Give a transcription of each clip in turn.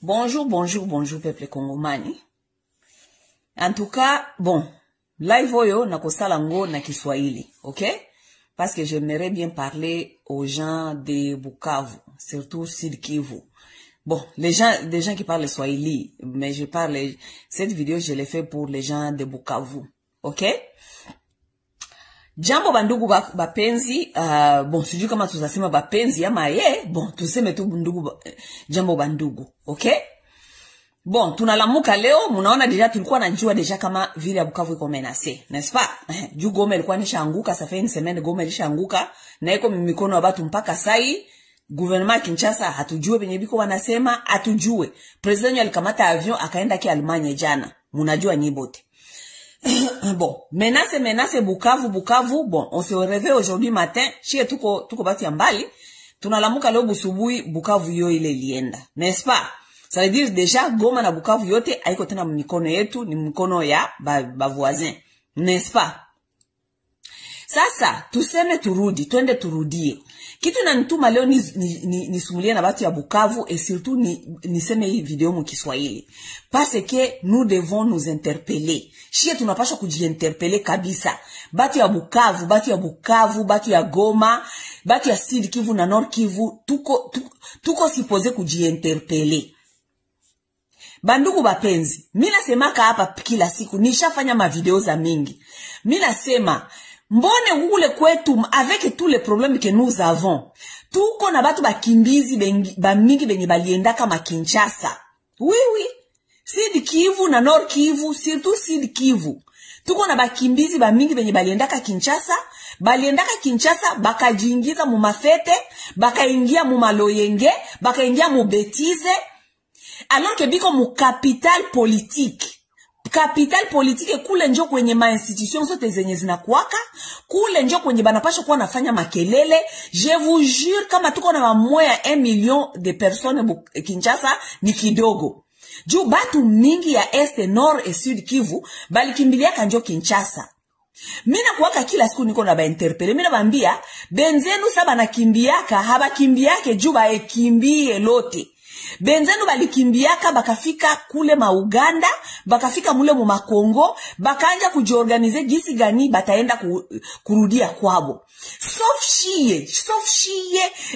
Bonjour, bonjour, bonjour, peuple congomani. En tout cas, bon, live oyo na kosala ngo na Kiswahili, ok? Parce que j'aimerais bien parler aux gens de Bukavu, surtout Sud Kivu. Bon, des gens qui parlent Swahili, mais cette vidéo, je l'ai fait pour les gens de Bukavu, ok? Jambo bandugu bapenzi, bon, sijui kama tutasema bapenzi ama bon, tuseme tu jambo bandugu, ok? Bon, tunalamuka leo, munaona deja tulikuwa najua deja kama vile ya Bukavu iko menase, n'est-ce pas? Juu Goma ilikuwa nishaanguka, ça fait une semaine Goma ilishaanguka, na iko mikono ya batu mpaka sai, gouvernement Kinshasa hatujue penye biko wanasema, hatujue. President alikamata avion akaenda ki Allemagne jana, munajua nyibote. Bon, menace Bukavu, bon, on se réveille aujourd'hui matin, chie tuko batu ya mbali, tunalamuka leo busubuhi Bukavu yo ile lienda, n'est-ce pas? Ça veut dire déjà Goma na Bukavu yote haiko tena mikono yetu, ni mikono ya voisin, n'est-ce pas? Sasa tuseme twende turudie. Kitu inanituma leo nisumulie na batu ya Bukavu et surtout niseme hii video mu Kiswahili. Parce que nous devons nous interpeller. Shie tunapaswa kujiinterpeller kabisa. Batu ya Bukavu, batu ya Goma, batu ya Sud Kivu na Nord Kivu, tuko supposé kujiinterpeller. Bandugu bapenzi, mina semaka hapa kila siku, nishafanya mavideo za mingi. Mina sema, mbone ule kwetu, avec tous les problèmes que nous avons, tuko na batu bakimbizi mingi benye balienda kama Kinshasa. Oui, Sud Kivu na Nord Kivu, surtout Sud Kivu. Tuko na bakimbizi mingi benye balienda ka Kinshasa, bakajiingiza mu mafete, bakaingia mu maloyenge, bakaingia mu betize, alors que biko mu capital politique kule njo kwenye ma institution zote zenye zinakuwaka, kule njo kwenye banapasha kuwa nafanya makelele. Je vous jure kama tuko na mamoya 1 million de personnes Kinshasa ni kidogo. Juu batu mingi ya Este, Nord et Sud Kivu balikimbilia kanjo Kinshasa. Mina kuwaka kila siku niko na ba interpele, mina bambia benzenu saba na kimbiaka, haba kimbiake juu baekimbie lote. Benzenu balikimbiaka bakafika kule ma Uganda, bakafika mule mu Makongo, bakaanja kujiorganize gisi gani bataenda kurudia kwabo. Sauf chier,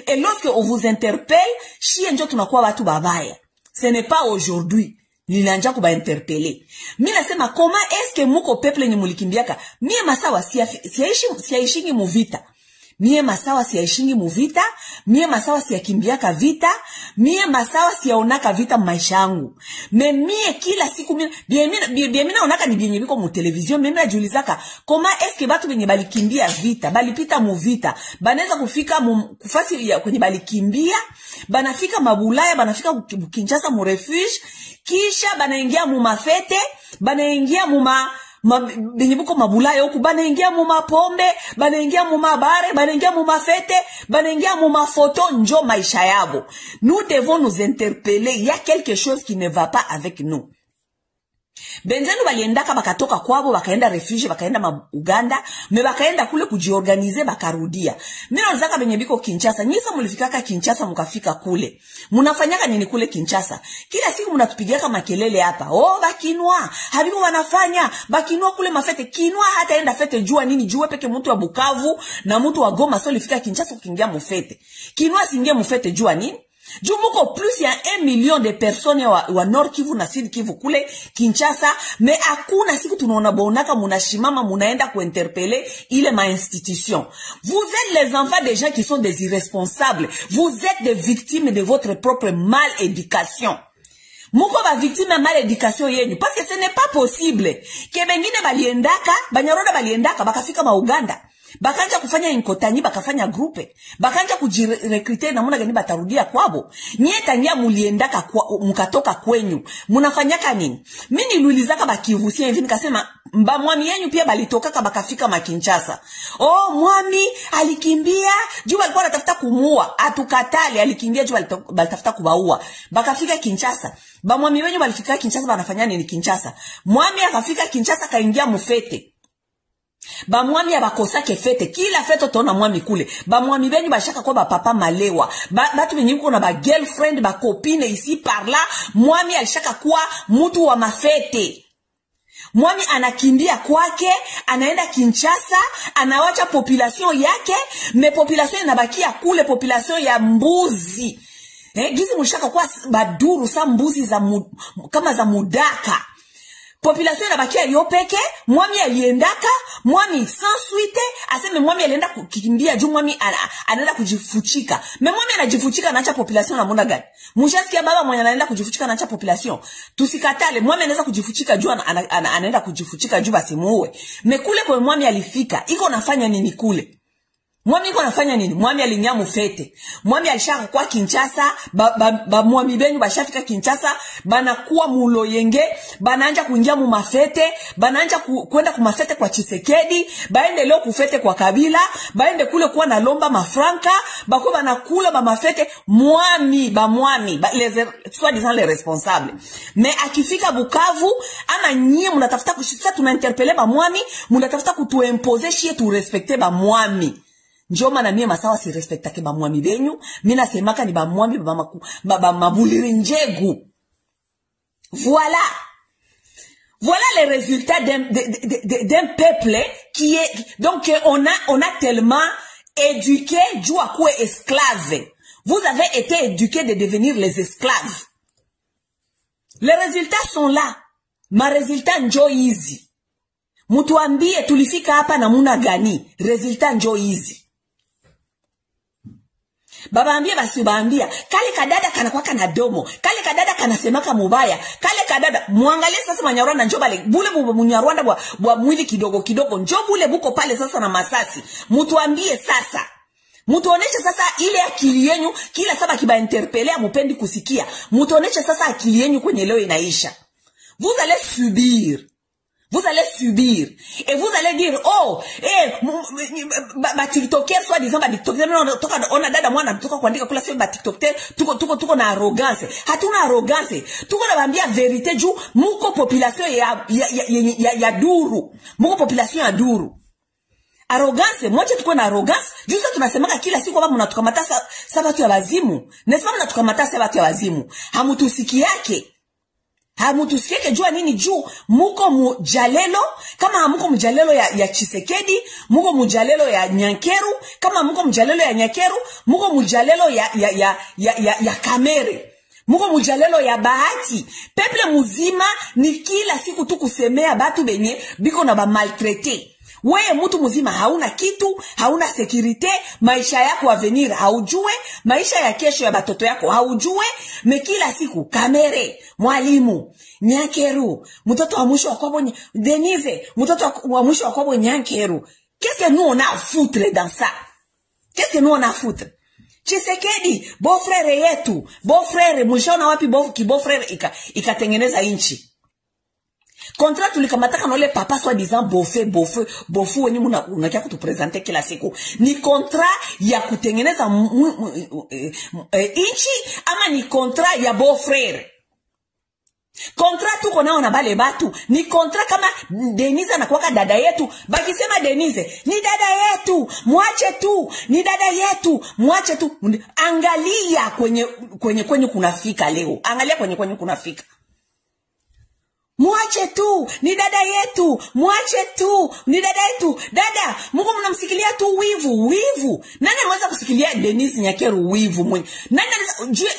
et lorsque on vous interpelle, chier njo tunakuwa watu babaya. Ce n'est pas aujourd'hui. Nilanja kuba interpeller. Mina sema koma eske muko peuple ni mulikimbiaka. Mie masawa siyaishingi mu vita. Mie masawa siyakimbiaka vita, mie masawa siyaonaka vita maisha yangu. Mie kila siku mina onaka ni bienye biko mu television, mina julizaka, koma eske batu benye balikimbia vita, balipita mu vita, baneza kufika kufasi ya kwenye balikimbia, banafika mabulaya, banafika Kinshasa mu refuge, kisha banaingia mu mafete, banaingia mu benye buko mabulaya huku, banaingia mu mapombe, banaingia mu mabare, banaingia mu mafete, banaingia mu mafoto, njo maisha yabo. Nous devons nous interpeller, il y a quelque chose qui ne va pas avec nous. Benzenu baliendaka bakatoka kwabo, bakaenda refuge, bakaenda Uganda, me bakaenda kule kujiorganize, bakarudia. Mina nzaka benye biko Kinshasa, nyisa mulifikaka Kinshasa mukafika kule. Munafanyaka nini kule Kinshasa? Kila siku munatupigiaka makelele hapa. Oh, bakinwa, habibu wanafanya, bakinwa kule mafete, kinwa hata enda fete jua nini, jua peke mtu wa Bukavu na mtu wa Goma so lifika Kinshasa kukingia mufete. Kinwa singia mufete jua nini? Jumuko plus ya 1 million de personnes wa Nord Kivu na Sud Kivu kule Kinshasa, mais hakuna siku tunaona bonaka munashimama munaenda kuinterpeller ile ma institution. Vous êtes les enfants des gens qui sont des irresponsables. Vous êtes des victimes de votre propre mal éducation. Muko ba victime ya mal éducation yenu, parce que ce n'est pas possible que bengine banyaroda baliendaka bakafika ma Uganda, bakanja kufanya inkotanyi, bakafanya grupe, bakanja kujirekrite na muna gani batarudia kwabo. Nyeta nya muliendaka mukatoka kwenyu, munafanyaka nini? Mimi niliulizaka bakivusia hivi nikasema mwami yenyu pia balitokaka bakafika Kinshasa. Oh, mwami alikimbia juu alikuwa anatafuta kumuua, atukatali, alikimbia juu alitafuta kubaua. Bakafika Kinshasa. Mwami wenyu balifika Kinshasa, banafanya nini Kinshasa? Mwami akafika Kinshasa kaingia mufete. Ba mwami ya bakosake fete, kila fete tona mwami kule. Ba mwami benyu bashaka kwa ba papa malewa. Batu benyu kuna ba girlfriend, ba copine ici par là. Mwami alishaka kwa mutu wa mafete. Mwami anakimbia kwake, anaenda Kinshasa, anawacha population yake, me population inabakia kule, population ya mbuzi. Gizi mshaka kwa baduru sa mbuzi kama za mudaka. Population inabakia yopeke, mwami aliendaka, mwami sans suite, aseme mwami alienda kukimbia juu mwami anaenda kujifuchika. Me mwami anajifuchika anaacha population na muna gani? Mshasikia baba mwenye anaenda kujifuchika anaacha population. Tusikatale, mwami anaweza kujifuchika juu anaenda kujifuchika juu basimuue. Me kule kwa mwami alifika, iko nafanya nini kule? Mwami iko nafanya nini? Mwami alinyamu fete. Mwami alishaka kwa Kinshasa, mwami benyu bashafika Kinshasa, banakuwa muloyenge, banaanja kuingia mu mafete, banaanja kwenda ku mafete kwa Tshisekedi, baende leo kufete kwa Kabila, baende kule kuwa na lomba mafranka, bako banakula ba mafete, mwami, soi-disant les responsables. Mais akifika Bukavu, ama nyie munatafuta kushisa tunainterpeller ba mwami, munatafuta kutuimposer shie tu respecter ba mwami. Njoma na mie masawa si respectake ba mwami benyu, mina semaka ni ba mwami mabuliri njegu. Voilà les résultats d'un peuple qui est, donc on a tellement éduqué dû à quoi esclave. Vous avez été éduqués de devenir les esclaves. Les résultats sont là. Ma résultat njo easy. Mutuambie tulifika hapa na muna gani. Résultat njo easy. Baba ambia basi baambia kale kadada kana kwa kana domo, kale kadada kana semaka mubaya, kale kadada muangalie sasa Manyarwanda njo bale bule Munyarwanda bwa mwili kidogo njo bule buko pale sasa na masasi. Mutuambie sasa, mutuoneshe sasa ile akili yenu, kila saba kiba interpeller mupendi kusikia. Mutuoneshe sasa akili yenu kwenye leo inaisha. Vous allez subir. Vous allez subir. Et vous allez dire, oh, TikToker, soit disant, TikToker, on a dada mwana, tuko kuandika kula sio TikToker, tuko na arrogance. Hatuna arrogance. Tuko na bambia vérité juu, muko population ya duru. Muko population ya duru. Arrogance, mwache tuko na arrogance. Juu sasa tunasemaka kila siku kama mnatukamata sa watu ya wazimu. Nesema mnatukamata sa watu ya wazimu. Hamutusiki yake. Hamutusikieke jua nini juu muko mujalelo, kama muko mujalelo ya Tshisekedi, muko mujalelo ya Nyankeru, kama muko mujalelo ya Nyankeru, muko mujalelo ya Kamere, muko mujalelo ya Bahati. Peple muzima ni kila siku tu kusemea batu benye biko na ba maltraité. Wewe mtu mzima hauna kitu, hauna security, maisha yako avenir haujue, maisha ya kesho ya batoto yako haujue, kila siku Kamere, mwalimu, Nyankeru, mtoto wa mwisho wa kwabo Denise, mtoto wa mwisho wa kwabo Nyankeru. Qu'est-ce que nous on a à foutre dans ça? Qu'est-ce que nous on a à foutre? Tshisekedi, beau-frère yetu, beau-frère, mshona wapi beau-frère ikatengeneza inchi. Kontra tulikamataka na ole papa soi disant bofu wenye unakia kutupresente kila siku. Ni kontra ya kutengeneza inchi ama ni kontra ya beau-frère. Kontra tuko nao na bale batu. Ni kontra kama Denise anakuwaka dada yetu. Bakisema Denise, ni dada yetu, mwache tu. Ni dada yetu, mwache tu. Angalia kwenye kunafika leo. Angalia kwenye kunafika. Mwache tu, ni dada yetu, mwache tu, ni dada yetu. Dada, Mungu mnamsikilia tu wivu. Nani anaweza kusikilia Denise Nyankeru wivu mwenye? Nani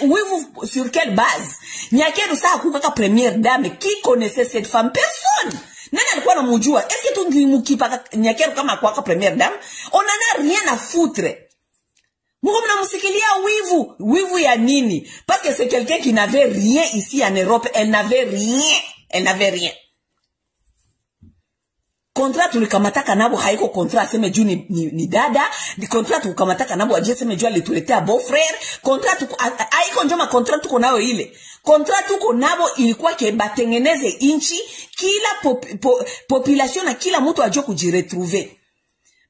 wivu sur quelle base? Nyankeru saa kukaka première dame, qui connaissait cette femme? Personne. Nani alikuwa anamjua? Est-ce que tu ngimukipa Nyankeru kama kwa première dame? On en a rien à foutre. Mungu mnamsikilia wivu ya nini? Parce que c'est quelqu'un qui n'avait rien ici en Europe, elle n'avait rien. Kontra tulikamataka nabo haiko kontra aseme juu ni dada, ni kontra tulikamataka nabo aje aseme juu alituletea beau-frère. Kontra haiko njoma kontra tuko nayo ile. Kontra tuko nabo ilikuwa ke batengeneze inchi, kila population na kila mtu ajue kujiretrouver.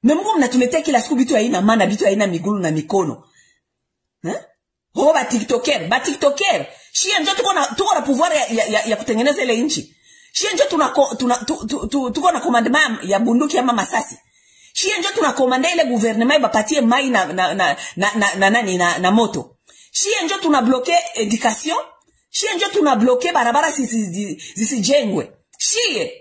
Mungu mnatuletea kila siku bitu haina maana, bitu haina migulu na mikono. Ho ba TikToker. Shia njo tuko na pouvoir ya kutengeneza ile inchi. Shie njo tuko na commandement ya bunduki ama masasi. Shie njo tunakomanda ile gouvernement ibapatie mai na moto. Shie njo tunabloke education. Shie njo tunabloke barabara zisijengwe. Shie.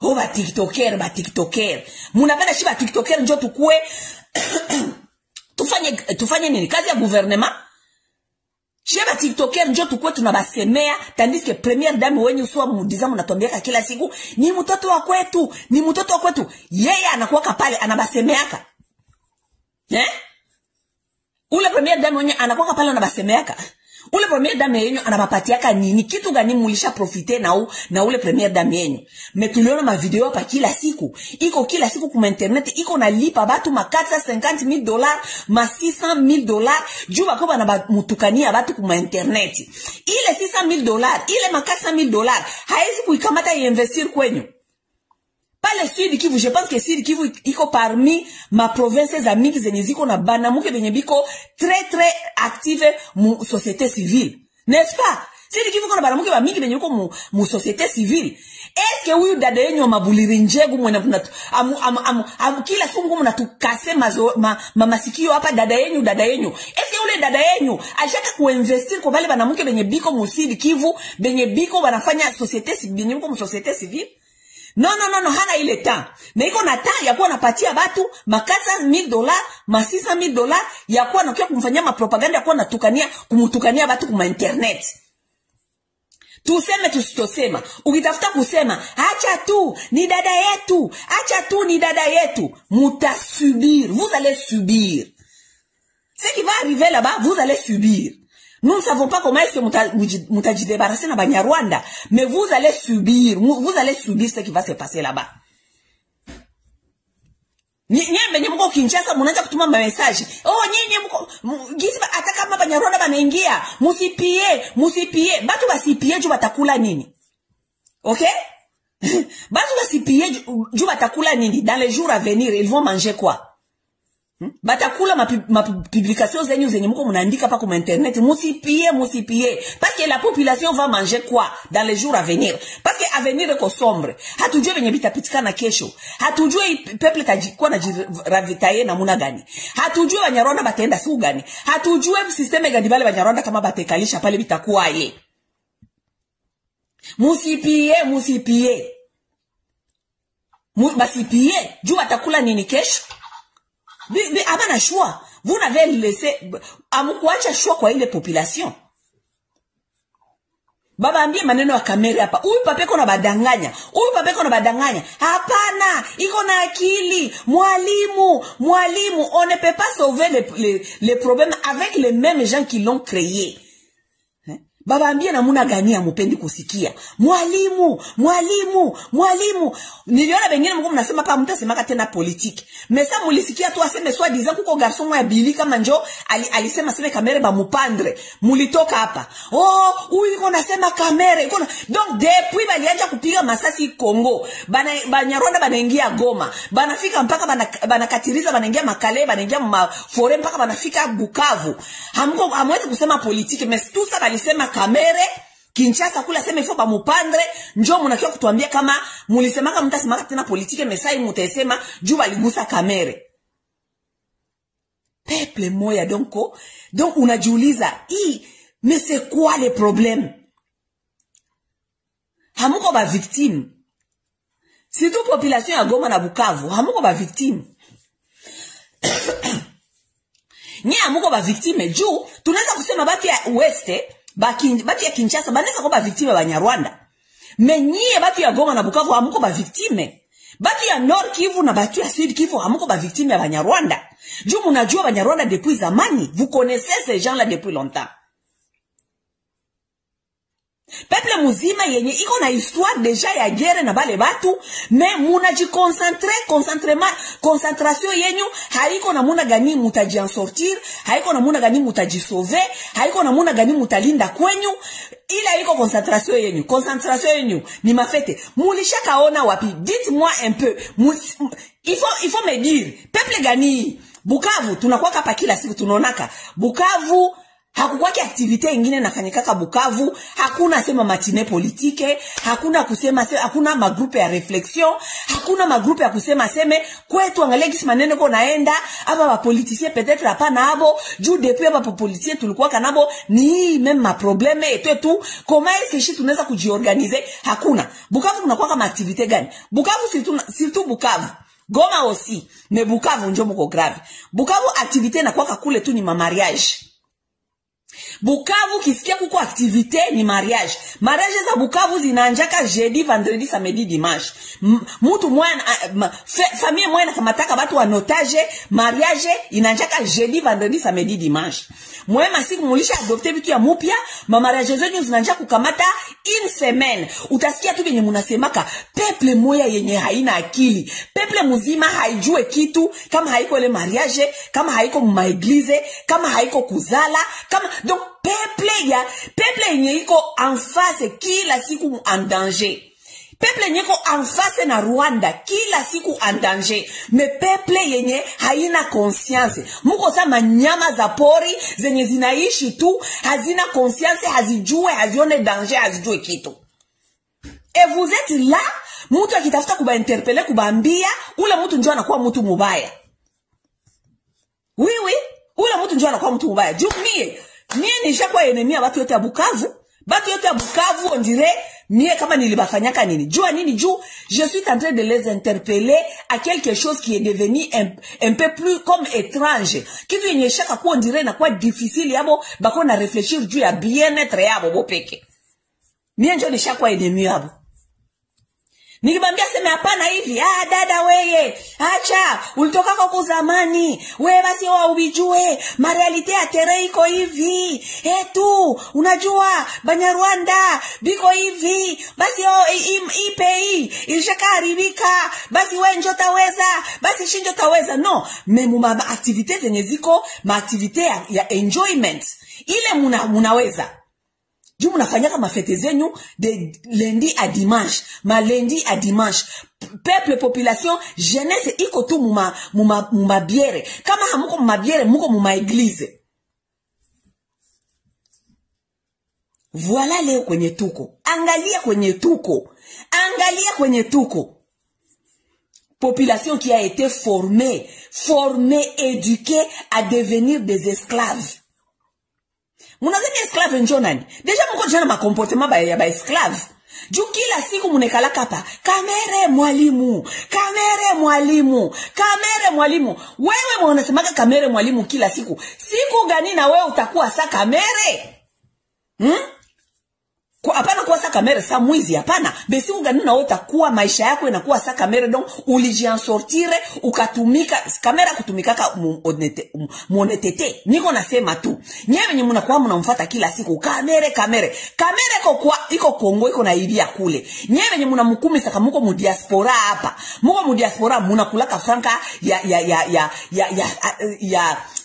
Oh, ba tiktoker. Munapenda shi ba tiktoker njo tukue tufanye nini? Kazi ya gouvernement. Shie ba tiktoker njo tukue tunabasemea, tandis que première dame wenye usua mudiza munatuambiaka kila siku ni mtoto wa kwetu, ni mtoto wa kwetu. Yeye anakuwaka pale anabasemeaka. Ule première dame wenye anakuwaka pale anabasemeaka. Ule première dame yenyu anabapatiaka nini? Kitu gani mulisha profite na ule première dame yenyu? Metuliona ma video pa kila siku. Iko kila siku kuma internet, iko na lipa batu ma $450, ma $600,000, juba koba na mutukania batu kuma internet. Ile $600,000, ile ma $400,000, haezi kuikamata investir kwenyu. Pale Sud Kivu, je pense que Sud Kivu iko parmi ma provinces amiques zenye ziko na banamuke benye biko très active mu société civile. N'est-ce pas? Sud Kivu kona banamuke ba mingi benye biko mu société civile. Est-ce que huyu dada yenyu mabuliri njegu mwena kila siku mko mnatukase masikio hapa dada yenyu? Est-ce que ule dada yenyu alishaka kuinvestir kwa bale banamuke benye biko mu Sud Kivu, benye biko banafanya société civile, benye biko mu société civile? Non, hana ile temps. Na iko na temps ya kuwa napatia batu ma $400,000, ma $600,000 ya kuwa nakia kumfanyia mapropaganda ya kuwa natukania, kumutukania batu kuma internet. Tuseme tusitosema. Ukitafuta kusema, acha tu ni dada yetu. Mutasubir. Vous allez subir. Ce qui va arriver là-bas, vous allez subir. Nous ne savons pas comment est-ce que mutaji débarrasser na Banyarwanda, mais vous allez subir ce qui va se passer là-bas. Nyembe mko Kinshasa munaanza kutuma message. Oh nyinyi mko gizi hata kama Banyarwanda banaingia, musipie. Batu basipie juu batakula nini? Okay? Batu basipie juu batakula nini? Dans les jours à venir, ils vont manger quoi? Batakula ma publication zenye mko mnaandika pa kuma internet, musipie parce que la population va manger quoi dans les jours à venir, parce que avenir iko sombre. Hatujue venye bitapitikana kesho, hatujue peuple tajikuwa na ravitaye na muna gani, hatujue Banyarwanda bataenda siku gani, hatujue systeme gani bale Banyarwanda kama batekalisha pale bitakuwa ye. Musipie basipie juu batakula nini kesho? Abana choix. Vous n'avez laissé amukuacha choix kwa ile population. Baba ambie maneno ya kamera hapa. Huyu papeko na badanganya. Hapana, iko na akili. Mwalimu, on ne peut pas sauver les problèmes avec les mêmes gens qui l'ont créé. Baba ambie na muna gania mupendi kusikia. Mwalimu. Niliona bengine mko mnasema pa mtasemaka tena politique. Mais ça mulisikia tu aseme soit disant kuko garçon mwa Billy kama njo alisema sema kamera ba mupandre. Mulitoka hapa. Oh, huyu iko nasema kamera iko. Donc depuis balianja kupiga masasi Kongo. Banyarwanda banaingia Goma. Banafika mpaka banakatiriza banaingia Makale, banaingia mafore mpaka banafika Bukavu. Hamwezi kusema politique, mais tout ça balisema kamere. Kinshasa kula sema ifo ba mupandre, njoo munakia kutuambia kama mulisemaka mtasemaka tena politike, mesai mutesema juu baligusa kamere. Peuple moya donc unajiuliza, mais c'est quoi le problème? Hamuko ba victime. Surtout population ya Goma na Bukavu, hamuko ba victime. Nye hamuko ba victime juu tunaweza kusema batu ya Weste, batu ya Kinshasa banaweza kuwa victime ya Banyarwanda. Menyie batu ya Goma na Bukavu hamuko ba victime. Batu ya Nord Kivu na batu ya Sud Kivu hamuko ba victime ya Banyarwanda. Juu munajua Banyarwanda depuis zamani. Vous connaissez ces gens-là depuis longtemps. Peuple muzima yenye iko na histoire deja ya guerre na bale batu, mais munaji concentration yenyu haiko na muna gani mutaji en sortir, haiko na muna gani mutaji sauver, haiko na muna gani mutalinda kwenyu, ila iko concentration yenyu ni mafete. Mulisha kaona wapi? Dites-moi un peu. Il faut me dire, peuple gani? Bukavu tunakuwa hapa kila siku tunaonaka. Bukavu Hakukwaki activite ingine nafanyikaka Bukavu, hakuna sema matine politike, hakuna kusema hakuna magrupe ya reflexion, hakuna magrupe ya kusema seme kwetu angalia kisi maneno ko naenda, aba ba politicien peut-être hapana abo, juu depuis aba politicien tulikuwa kanabo ni même ma problème et tout, comment est-ce que shi tunaweza kujiorganiser? Hakuna. Bukavu kunakuwa kama activite gani? Bukavu surtout Bukavu. Goma aussi, mais Bukavu njo mko grave. Bukavu activite na kwa kule tu ni ma mariage. Bukavu kisikia kuko activite ni mariage. Mariage za Bukavu zinaanjaka jeudi, vendredi, samedi, dimanche. Mutu mwana famille mwana kamataka batu wa notage, mariage inaanjaka jeudi, vendredi, samedi, dimanche. Mwema siku mulisha adopte vitu ya mupya, ma mariage zenyu zinaanjaka kukamata une semaine. Utasikia tu benye munasemaka peuple moya yenye haina akili. Peuple muzima haijue kitu kama haiko le mariage, kama haiko maeglize, kama haiko kuzala, kama donc peuple yenye iko en face kila siku en danger. Peuple yenye iko en face na Rwanda kila siku en danger. Mais peuple yenye haina conscience. Muko sa manyama za pori zenye zinaishi tu, hazina conscience, hazijue, hazione danger, hazijue kitu. Et vous êtes là, mutu akitafuta kuba interpeller, kubaambia, ule mutu njoo anakuwa mutu mubaya. Oui, ule mutu njoo anakuwa mutu mubaya. Juu mie nishakuwa enemy watu yote ya Bukavu. Batu yote ya Bukavu on dirait mie kama nilibafanyaka nini. Jua nini juu je suis en train de les interpeller à quelque chose qui est devenu un peu plus comme étrange. Kitu yenye shaka kuwa on dirait na kuwa difficile yabo bako na réfléchir juu ya bien-être yabo bopeke. Mie njo nishakuwa enemy yabo. Nikibambia sema hapana hivi, dada weye, acha, ulitoka kwa zamani, wewe basi ubijue, marealite ya tere iko hivi, tu, unajua, Banyarwanda, biko hivi, basi IPI, ilishaka haribika, basi we njo taweza, basi shinjo taweza, no, ma activite zenye ziko, ma activite ya enjoyment, ile munaweza. Juu munafanyaka mafete zenyu de lundi à dimanche, ma lundi à dimanche. Peuple, population, jeunesse, iko tu muma biere. Kama hamuko muma biere, muko muma eglise. Voilà leo kwenye tuko. Angalia kwenye tuko. Angalia kwenye tuko. Population qui a été formée, éduquée à devenir des esclaves. Munazani esclave njo nani? Deja muko jana ma comportement ba esclave. Juu kila siku munekala kapa kamere mwalimu. Wewe mwanasemaga kamere mwalimu kila siku. Siku gani na wewe utakuwa sa kamere? Hapana kuwa sa kamere sa mwizi, hapana. Besiku gani na wewe utakuwa maisha yako inakuwa sa kamere, donc ulijiansortire ukatumika kamera kutumikaka muonetete. Niko nasema tu nyewe nye munakuwa munamfuata kila siku kamere iko Kongo, iko na ibia kule. Nyewe nye munamukumi saka muko mu diaspora hapa, muko mu diaspora munakulaka franka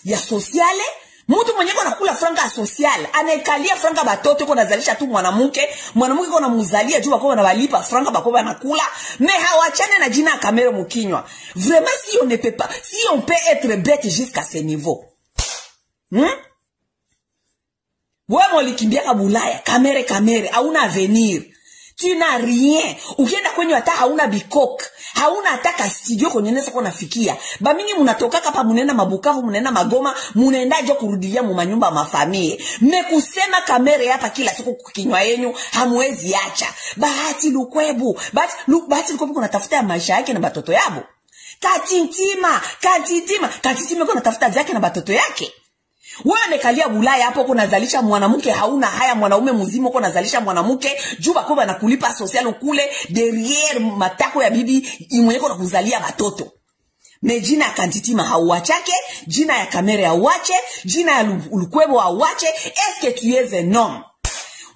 ya sociale. Mutu mwenye kwa nakula franka social, anaikalia franka batoto kwa nazalisha tu mwanamuke kwa namuzalia juu kwa walipa franka bako banakula, mais hawachane na jina kamere mukinywa. Vraiment si on ne peut pas, si on peut être bête jusqu'à ce niveau. Wewe molikimbia kabulaya, kamere, hauna avenir. Tu n'as rien. Ukienda kwenye hata hauna bikok. Hauna hata studio kwenye nesa kwa nafikia. Bamingi munatoka kapa munenda Mabukavu, munenda Magoma, munenda jo kurudilia mu manyumba mafamie. Mekusema kamere hapa kila siku kukinywa yenyu, hamwezi acha. Bahati Lukwebu kuna tafuta ya maisha yake na batoto yabo. Katintima kuna tafuta zake na batoto yake. Wewe nekalia Bulaya hapo kuna zalisha mwanamke, hauna haya mwanaume mzima kuna zalisha mwanamke, juba kwa na kulipa social kule derrière matako ya bibi imweko na kuzalia batoto. Jina ya Kantitima hauachake, jina ya kamera hauache, jina ya Lukwebo hauache. Est-ce que tu es un homme?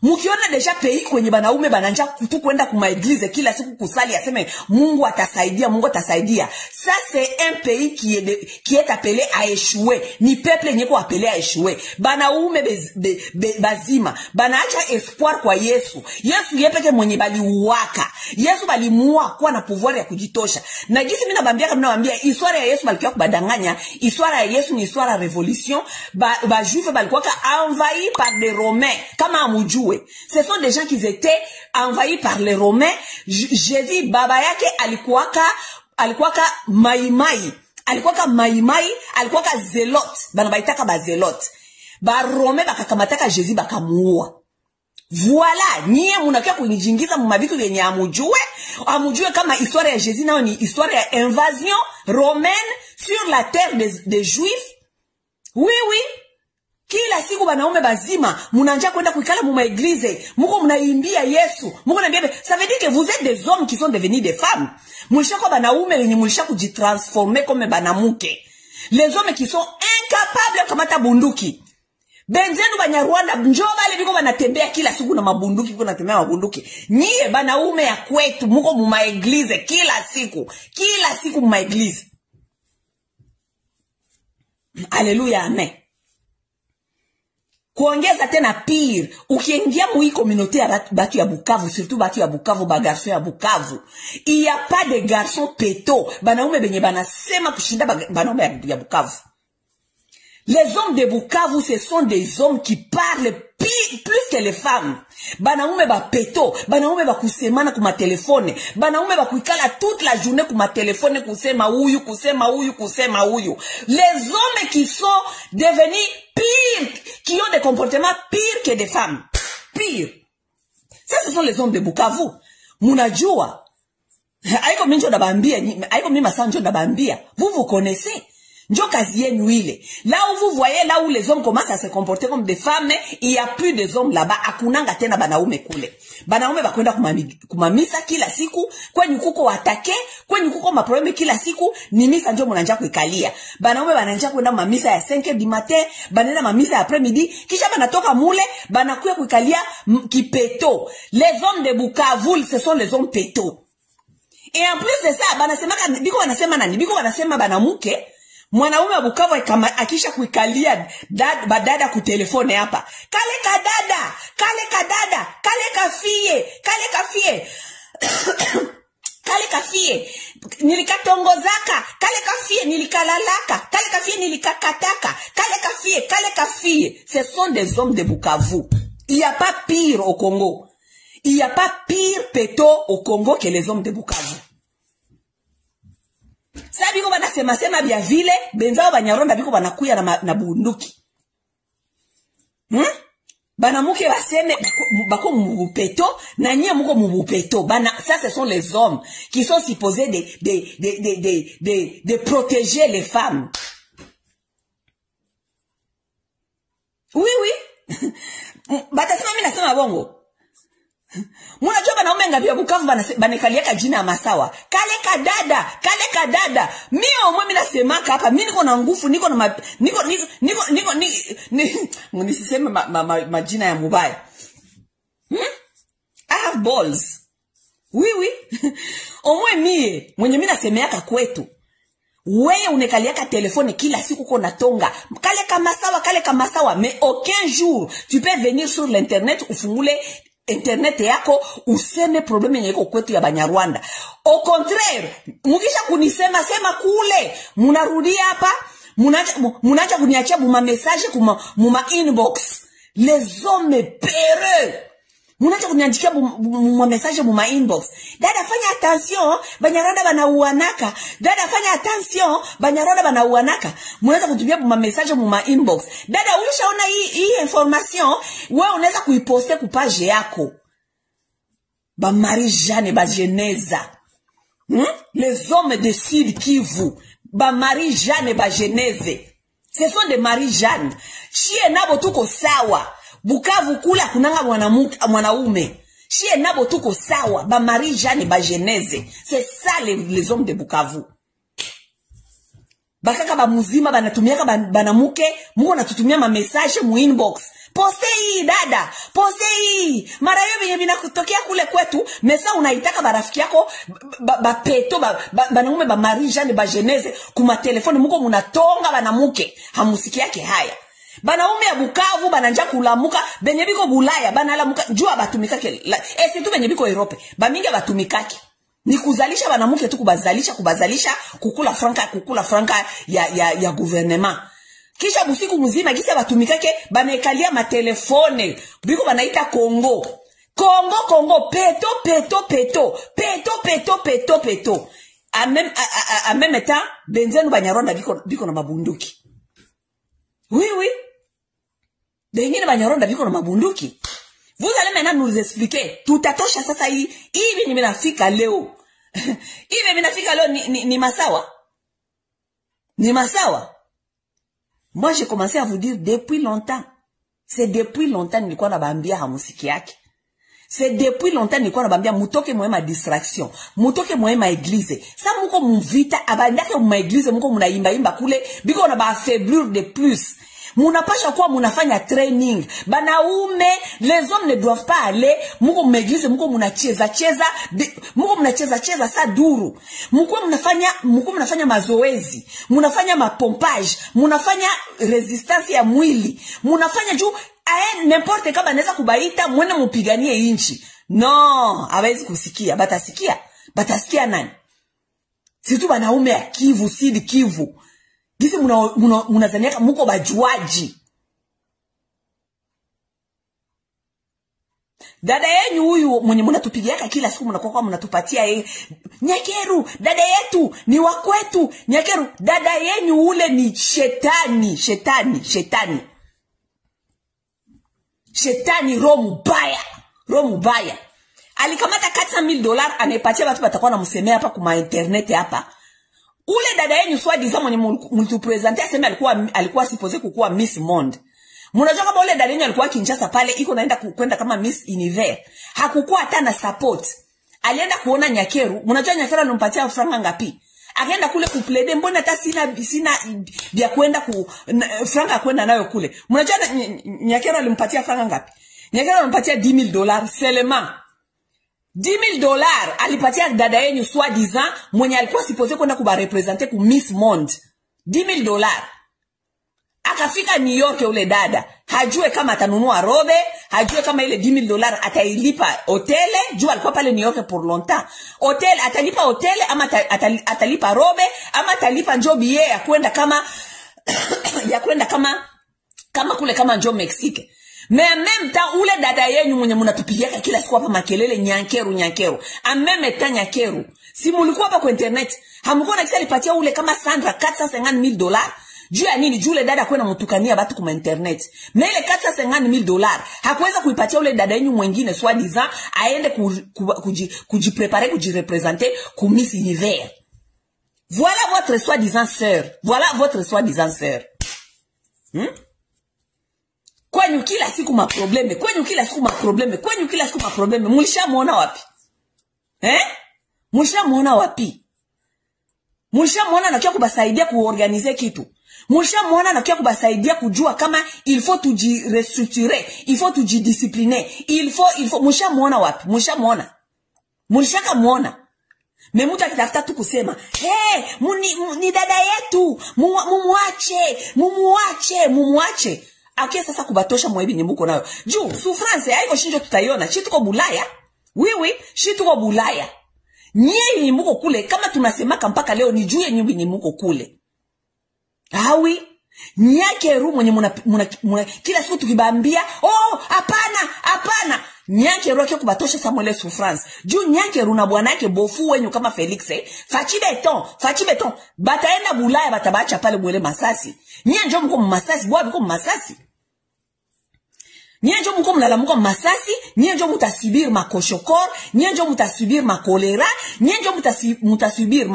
Mukiona deja pays kwenye banaume bananja tu kwenda kuma église kila siku kusali aseme Mungu atasaidia, Mungu atasaidia. Ça c'est un pays qui est appelé à échouer. Ni peuple nyeko appelé à échouer. Banaume bazima, banaacha espoir kwa Yesu. Yesu yepeke mwenye bali uwaka. Yesu bali muwa kwa na pouvoir ya kujitosha. Na gisi mina bambia kama nabambia histoire ya Yesu balikuwa kubadanganya. Histoire ya Yesu ni histoire ya révolution. Ba juif balikuwa envahi par des Romains. Kama amujue. Ce sont des gens qui étaient envahis par les Romains. Jésus baba yake alikuwaka maimai. Alikuwaka zelote. Bana baitaka ba zelote. Ba Romains bakakamataka Jésus bakamuua. Voilà, niye munakia kunijingiza mumabitu yenye amujue kama histoire ya Jésus nao ni histoire ya invasion romaine sur la terre des Juifs. Oui. Kila siku banaume bazima munanja kwenda kuikala mu église, muko munaimbia Yesu, muko naambia ça veut dire que vous êtes des hommes qui sont devenus des femmes. Mulishako banaume wenye mulishako jitransformer comme banamuke. Les hommes qui sont incapables kamata bunduki. Benzenu Banyarwanda njoo bale biko banatembea kila siku na mabunduki, biko natembea mabunduki. Nyie banaume ya kwetu muko mu église kila siku mu église. Alléluia, amen. Kuongeza tena pire, ukiingia mu hii communauté ya batu ya Bukavu, surtout batu ya Bukavu, ba garçons ya Bukavu, il y a pas de garçons péto, banaume benye banasema kushinda banaume ya Bukavu. Les hommes de Bukavu, ce sont des hommes qui parlent plus que les femmes. Banaume ba peto, banaume ba kusemana kuma telefone, banaume ba kuikala toute la journée kuma telefone kusema huyu. Les hommes qui sont devenus pires, qui ont des comportements pires que des femmes. Pire. Ça, ce sont les hommes de Bukavu. Munajua. Aiko minjo da bambia, aiko mima sanjo da bambia. Vous connaissez. Njo kazi yenu ile. Là où vous voyez, là où les hommes commencent à se comporter comme des femmes, il y a plus des hommes là-bas. Akunanga tena banaume kule. Banaume bakwenda kumamisa kila siku, kwenye kuko atake, kwenye kuko maprobleme kila siku, ni misa njo munanja kuikalia. Banaume bananja kwenda mamisa ya 5h du matin, banenda mamisa ya après-midi, kisha banatoka mule, banakuya kuikalia kipeto. Les hommes de Bukavu, ce sont les hommes péto. Et en plus de ça, biko wanasema banamuke, mwanaume wa Bukavu akisha kuikalia badada ku telefone hapa. Kale kafie. Nilikatongozaka, kale kafie nilikalalaka, kale kafie nilikakataka, kale kafie. Ce sont des hommes de Bukavu. Il n'y a pas pire au Congo. Il n'y a pas pire péto au Congo que les hommes de Bukavu. Sa biko banasema bia vile, benzao Banyarwanda biko banakuya na bunduki. Banamuke baseme bako mubupeto, na nyie muko mubupeto. Ça ce sont les hommes qui sont supposés de protéger les femmes. Oui. Batasema mimi nasema bongo. Munajua banaume ngapi ya Bukavu banekaliaka jina ya masawa. Kale kadada. Mimi mimi nasemaka hapa, mimi niko na nguvu, niko na nisiseme majina ya mubaya. I have balls. Oui. Omwe mie, mwenye mimi nasemeaka kwetu. Wewe unekaliaka telefone kila siku kona tonga. Kale kamasawa, mais aucun jour tu peux venir sur l'internet ufungule internet yako useme probleme nyeko kwetu ya Banyarwanda. Au contraire, mukisha kunisema kule, munarudi hapa, munacha kuniachia muma message muma inbox. Les hommes peureux. Munacha kuniandikia muma message muma inbox. Dada fanya attention, Banyarwanda banauanaka. Munacha kutumia muma message muma inbox. Dada ulishaona hii information, wewe unaweza kuiposte ku page yako. Ba Marie-Jeanne ba Geneza. Les hommes de Sud Kivu, ba Marie-Jeanne ba Geneze. Ce sont des Marie-Jeanne. Chie nabo tuko sawa. Bukavu kula kunanga mwanaume. Chie nabo tuko sawa. Ba Marie-Jeanne ba Geneze. C'est ça les hommes de Bukavu. Bakaka ba muzima banatumiaka banamuke, muko natutumia ma message mu inbox. Poste hii dada, poste hii. Mara hiyo venye binakutokea kule kwetu, mesa unaitaka barafiki yako peto banaume ba Marie Jeanne ba Genese kuma telefone muko munatonga banamuke. Hamusiki yake haya. Banaume ya Bukavu bananja kulamuka, benye biko Bulaya banalamuka, jua batumikake. Tu benye biko Europe, bamingi batumikake. Ni kuzalisha banamuke tu kubazalisha kukula franka ya gouvernement. Kisha busiku mzima kisa batumikake banekalia ma telefone biko banaita Congo peto a même temps benzenu Banyarwanda biko na mabunduki. Oui bengine Banyarwanda biko na mabunduki. Vous allez maintenant nous expliquer tutatosha sasa hii hivi nimenafika leo. Hivi nimenafika leo ni masawa. Ni masawa. Moi, j'ai commencé à vous dire depuis longtemps. C'est depuis longtemps nilikuwa nabambia hamusiki yake. C'est depuis longtemps nilikuwa nabambia mutoke mwema distraction. Mutoke mwema église. Sa muko muvita abandake mwema église muko munaimba kule biko na ba affaiblir de plus. Munapasha kuwa munafanya training. Banaume, les hommes ne doivent pas aller muko m'église muko munacheza sa duru. Muko munafanya mazoezi, munafanya mapompage, munafanya resistance ya mwili, munafanya juu n'importe kama anaweza kubaita mwene mupiganie inchi. No, hawezi kusikia, batasikia nani? Situ banaume ya Kivu, Sud Kivu. Gisi munazaniaka muko bajuaji. Dada yenyu huyu mwenye munatupigiaka kila siku munakuwa munatupatia Nyakeru, dada yetu ni wakwetu. Nyakeru, dada yenyu ule ni shetani. Shetani roho mbaya. Alikamata $400,000 anepatia watu batakuwa na msemea hapa kuma internet hapa. Ule dada yenyu soi-disant mwenye mulitupresente aseme alikuwa supposé kukuwa Miss Monde. Munajua kama ule dada yenyu alikuwa Kinshasa pale iko naenda kwenda kama Miss Univers. Hakukuwa hata na support. Alienda kuona Nyakeru. Munajua Nyakeru alimpatia franga ngapi? Akaenda kule kuplede, mbona hata sina vya kwenda franga kwenda nayo kule. Munajua Nyakeru alimpatia franga ngapi? Nyakeru alimpatia $10,000 seulement. $10,000 alipatia dada yenyu soi-disant mwenye alikuwa supposé kwenda kubarepresenter ku Miss Monde. $10,000. Akafika New York ule dada. Hajue kama atanunua robe, hajue kama ile $10,000 atailipa hotele, juu alikuwa pale New York pour longtemps. Hotel atalipa hotele ama atalipa robe ama atalipa njoo billet ya kwenda kama kule kama njoo Mexique. Mais en même temps ule dada yenyu mwenye munatupigiaka kila siku hapa makelele Nyakeru. En même temps Nyakeru. Si mulikuwa hapa kwa internet, hamkuwa na kisa alipatia ule kama Sandra $450,000. Juu ya nini? Juu ule dada kwenda mutukania batu kuma internet. Mais ile $450,000 hakuweza kuipatia ule dada yenyu mwingine soi-disant aende kujiprepare kujirepresenter ku Miss Univers. Voilà votre soi-disant sœur. Kwenyu kila siku maprobleme. Mulishamuona wapi? Mulishamuona wapi? Mulishamuona anakia kubasaidia kuorganize kitu. Mulishamuona anakia kubasaidia kujua kama il faut restructurer, il faut discipliner, il faut mulishamuona wapi? Mulishakamuona. Memuta kitafuta tu kusema, ni dada yetu, mumuache. Akia sasa kubatosha mwebi nyemuko nayo. Juu, souffrance haiko shinjo tutaiona. Shituko Bulaya. Oui, shituko Bulaya. Nye nyemuko kule. Kama tunasemaka mpaka leo ni juu ya nyumbi nyemuko kule. Hawi. Nyakeru mwenye kila siku tukibambia. Hapana. Nyakeru akia kubatosha Samuele souffrance. Juu Nyakeru na bwanake bofu wenyu kama Felix. Fachi beton. Bataenda Bulaya batabacha pale mwele Masasi. Nye njo mko Masasi. Bwa biko Masasi. Nye njo mko mlalamuko Masasi, nye njo mutasubir makoshokor, nye njo mutasubir makolera, nye njo mutasubir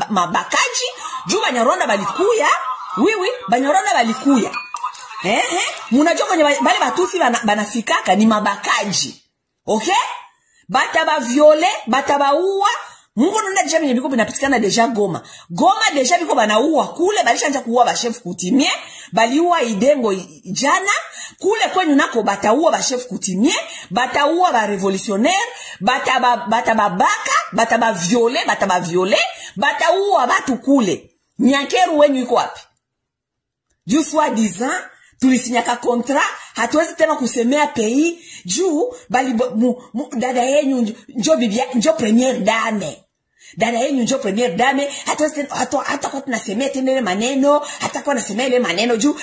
mabakaji, juu Banyarwanda balikuya. Oui, Banyarwanda balikuya. Munajua kwenye bale batusi banafikaka ni mabakaji. Okay? Bataba viole, bataba uwa, Mungu nunda deja benye biko binapitikana deja Goma. Goma deja biko banaua kule, balishanja kuua ba chef coutumier, baliua Idengo jana, kule kwenyu nako bataua ba chef coutumier, bataua ba révolutionnaire, bataba violer, bataua batu kule. Nyankeru wenyu iko wapi? Juu soi-disant tulisinyaka kontra, hatuwezi tena kusemea pays juu bali dada yenyu njo bibia njo première dame. Dada yenyu njo première dame, hatuwezi hata kwa tunasemea tena ile maneno, hata kwa nasemea ile maneno juu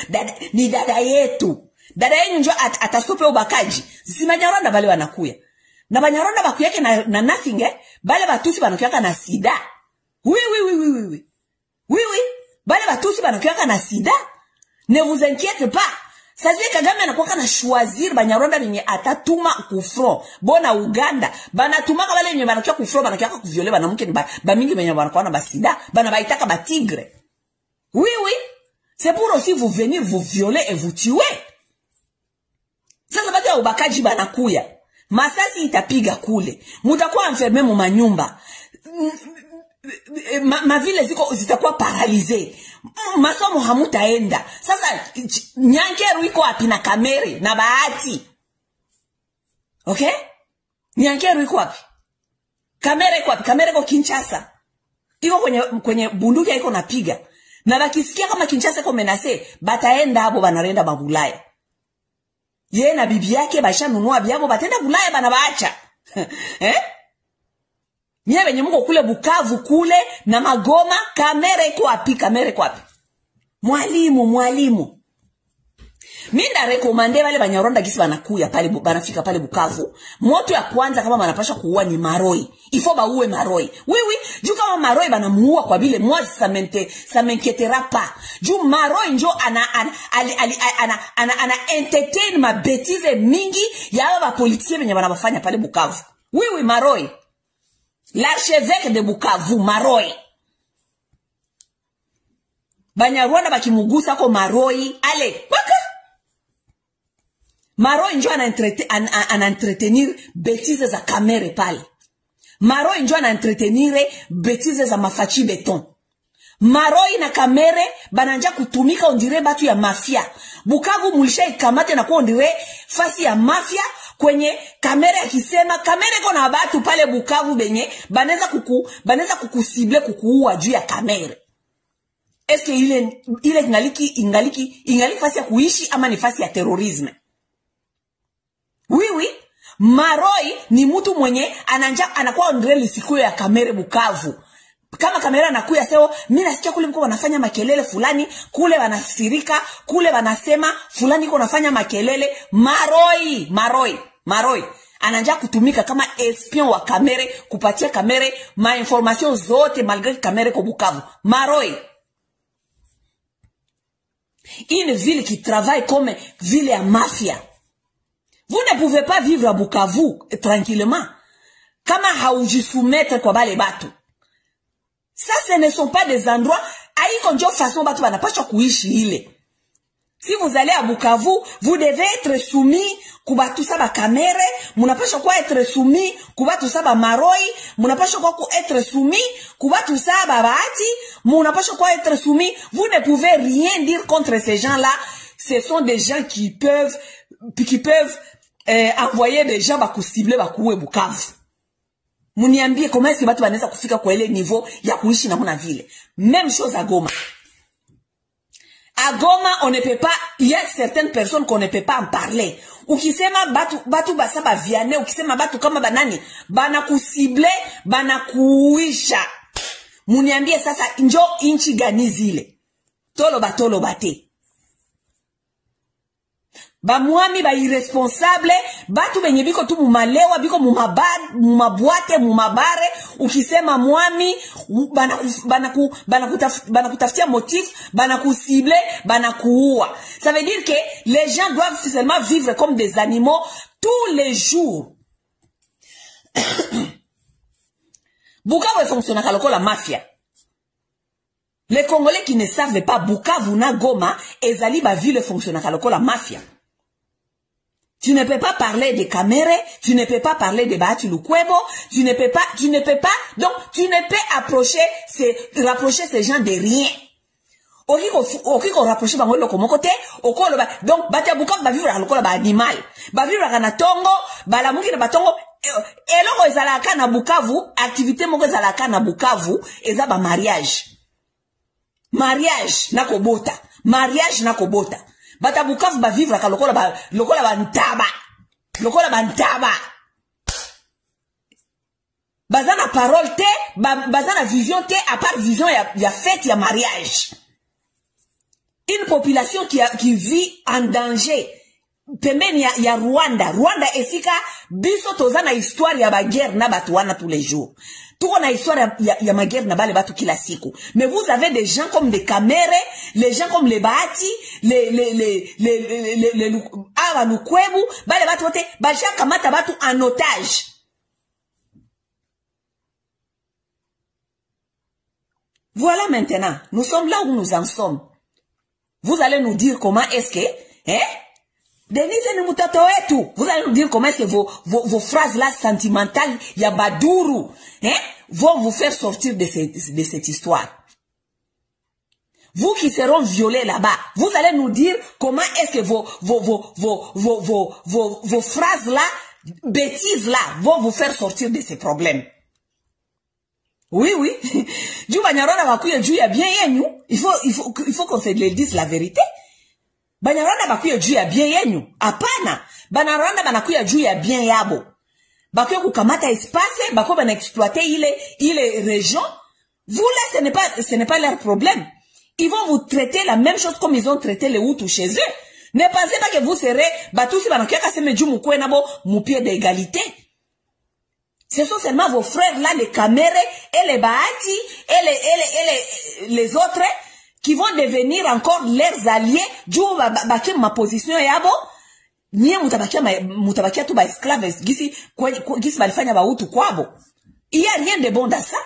ni dada yetu. Dada yenyu njo atastope ubakaji. Sisi Banyarwanda bale wanakuya. Na Banyarwanda bakuyake na nothing bale batusi banakuyaka na sida. Oui. Bale batusi banakuyaka na sida. Ne vous inquiétez pas. Ça veut dire Kagame anakuwa na choisir Banyarwanda benye atatuma ku front. Bona Uganda, banatuma kabale benye banakuwa ku front, banakuwa ku violer banamuke ba mingi benye banakuwa na basida, bana baitaka ba tigre. Oui. C'est pour aussi vous venir vous violer et vous tuer. Sasa bati ya ubakaji banakuya. Masasi itapiga kule. Mutakuwa enfermé mu manyumba. Ma ville zitakuwa paralysée. Masomo hamutaenda. Sasa Nyankeru iko wapi na Kamere na Bahati? Okay? Nyankeru iko wapi? Kamere iko wapi? Kamere iko Kinshasa. Iko kwenye bunduki iko napiga. Na bakisikia kama Kinshasa iko menase, bataenda hapo banarenda babulaya. Yeye na bibi yake bashanunua byabo batenda Bulaya bana baacha. Nye benye muko kule Bukavu kule na Magoma, Kamera iko wapi? Kamera iko wapi? Mwalimu. Minda rekomande wale Banyarwanda gisi banakuya pale banafika pale Bukavu. Moto ya kwanza kama banapasha kuua ni Maroi. Ifo baue Maroi. Oui, juu kama Maroi banamuua kwa bile moi ça m'inquiétera pas. Juu Maroi njo ana entertain ma bêtise mingi ya ba politicien benye banabafanya pale Bukavu. Oui, Maroi. L'archevêque de Bukavu, Maroi. Banyarwanda bakimugusa ko Maroi, allez, paka. Maroi njo ana entretenir bêtises za Kamere pale. Maroi njo ana entretenir bêtises za Mafachi Beton. Maroi na Kamere bananja kutumika ondire batu ya mafia. Bukavu mulisha ikamate na kuwa ondire fasi ya mafia kwenye Kamere akisema Kamere kona batu pale Bukavu benye baneza kukusible kukuua juu ya Kamere. Eske ile ingaliki fasi ya kuishi ama ni fasi ya terorisme? Oui. Maroi ni mtu mwenye anakuwa ondire siku ya Kamere Bukavu. Kama Kamera anakuya seo, mimi nasikia kule mko wanafanya makelele fulani, kule wanasirika, kule wanasema fulani iko nafanya makelele. Maroi ananja kutumika kama espion wa Kamere, kupatia Kamere ma information zote malgré Kamere ko Bukavu. Maroi. Une ville qui travaille comme ville à mafia. Vous ne pouvez pas vivre à Bukavu tranquillement. Kama haujisoumettre kwa bale batu. Ça, ce ne sont pas des endroits, aïe konjo façon batu banapasha kuishi ile. Si vous allez à Bukavu, vous devez être soumis kubatu saba Kamere, munapasha kwa être soumis kubatu saba Maroi, munapasha kwa être soumis kubatu saba Bahati, munapasha kwa être soumis. Vous ne pouvez rien dire contre ces gens-là. Ce sont des gens qui peuvent envoyer des gens bakusibler bakuwe Bukavu. Muniambie comment est-ce que batu banaweza kufika kwa ile niveau ya kuishi namna vile. Même chose à Goma. À Goma, on ne peut pas, il y a certaines personnes qu'on ne peut pas en parler. Ukisema batu basaba viane, ukisema batu kama banani, banakusible, banakuisha. Muniambie sasa njo inchi gani zile. Tolo bate. Ba muami ba irresponsable, batu benye biko tu mumalewa, biko mumabwate, mumabare, ukisema muami, banakutafutia motif, banakusible, banakuua. Ça veut dire que les gens doivent seulement vivre comme des animaux tous les jours. Bukavu fonctionne comme la mafia. Les Congolais qui ne savent pas Bukavu na Goma, ezali ba ville fonctionne comme la mafia. Tu ne peux pas parler de Kamere, tu ne peux pas parler de Bahati Lukwebo, tu ne peux pas, donc tu ne peux rapprocher ces gens de rien. Okiko rapprocher bango loko mokote, okolo ba, donc bata bukavu ba vivre lokola ba animal, ba vivre kana tongo, ba la muki na batongo, eloko ezalaka na Bukavu, activité moko ezalaka na Bukavu, eza ba mariage. Mariage na kobota, bata Bukavu ba vivre ka lokola ba ntaba. Bazana parole te, bazana vision te, à part vision ya fête ya mariage. Une population qui vit en danger. Pembeni ya Rwanda. Rwanda esika biso tozana histoire ya ba guerre na batu wana tous les jours. Tuko na histoire ya ma guerre na bale batu kila siku. Mais vous avez des gens comme des Kamere, les gens comme les Bahati, les Lukwebo, bale batu wote, baja kamata batu en otage. Voilà maintenant, nous sommes là où nous en sommes. Vous allez nous dire comment est-ce que, Denise ni mtoto wetu. Vous allez nous dire comment est-ce que vos phrases là sentimentales, ya baduru, vont vous faire sortir de cette histoire. Vous qui seront violés là-bas, vous allez nous dire comment est-ce que vos phrases là, bêtises là, vont vous faire sortir de ces problèmes. Oui. Il faut qu'on se le dise la vérité. Banyarwanda bakuya juu ya bien yenyu. Hapana. Banyarwanda banakuya juu ya bien yabo. Bakuya kukamata espace, bakuya bana exploiter ile région. Vous là, ce n'est pas leur problème. Ils vont vous traiter la même chose comme ils ont traité les Hutus chez eux. Ne pensez pas que vous serez batusi banakuya kaseme juu mukwe nabo mu pied d'égalité. Ce sont seulement vos frères là, les Kamere et les Bahati et les autres qui vont devenir encore leurs alliés. Du bakia ma position yabo, nie mutabakia tu ba esclaves gisi balifanya ba Hutu kwabo. Il y a rien de bon dans ça.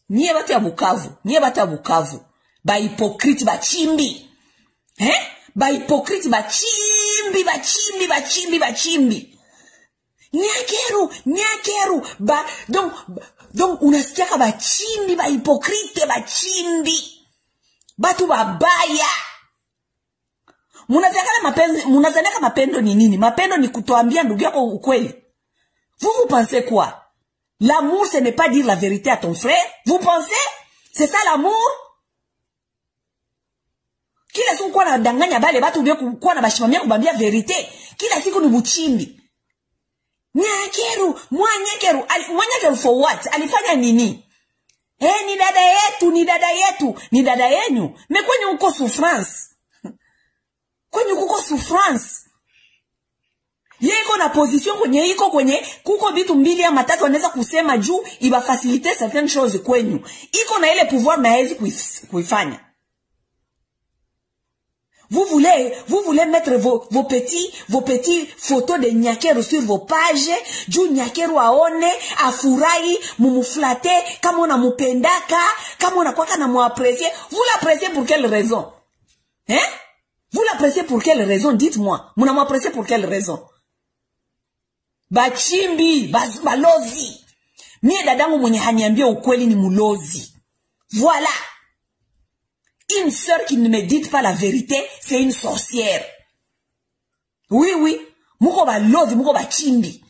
Nie batu ya Bukavu, ba hypocrite ba chimbi. Ba hypocrite ba chimbi. Nyakeru donc unasikia ka ba chimbi ba hypocrite ba chimbi. Batu babaya. Munazaneka mapendo ni nini? Mapendo ni kutoambia ndugu yako ukweli. Vous pensez quoi? L'amour ce n'est pas dire la vérité à ton frère? Vous pensez? C'est ça l'amour? Kila siku kwa na danganya bale batu bia kwa na bashimamia kubambia verite. Kila siku ni buchimbi. Mwanyakeru for what? Alifanya nini? Ni dada yenyu. Me kwenye uko souffrance. Yeko na position kwenye kuko vitu mbili ya matatu wanaweza kusema juu iba faciliter certaines choses kwenyu. Iko na ile pouvoir na hezi kuifanya. Vous voulez mettre vos petits photos de Nyakeru sur vos pages, juu Nyakeru aone, afurahi, mumuflate, kama unamupendaka, kama unakwaka na muapprécier. Vous l'appréciez pour quelle raison? Vous l'appréciez pour quelle raison? Dites-moi. Munamuappréciez pour quelle raison? Bachimbi, balozi. Mie dadangu mwenye haniambia ukweli ni mulozi. Voilà. Une sœur qui ne me dit pas la vérité, c'est une sorcière. Oui. Muko balozi, muko bachimbi.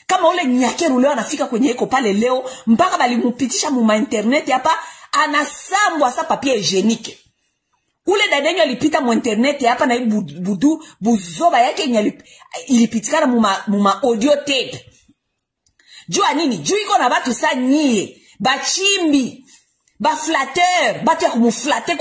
Kama ule Nyakeru leo anafika kwenye eko pale leo, mpaka balimupitisha mu internet hapa, anasambwa sa papier hygiénique. Ule dadenyo alipita mu internet hapa na buzoba yake ilipitikana mu audio tape. Jua nini? Juu iko na batu sa nyie, bachimbi. Ba flatteur, batu ya kumuflate,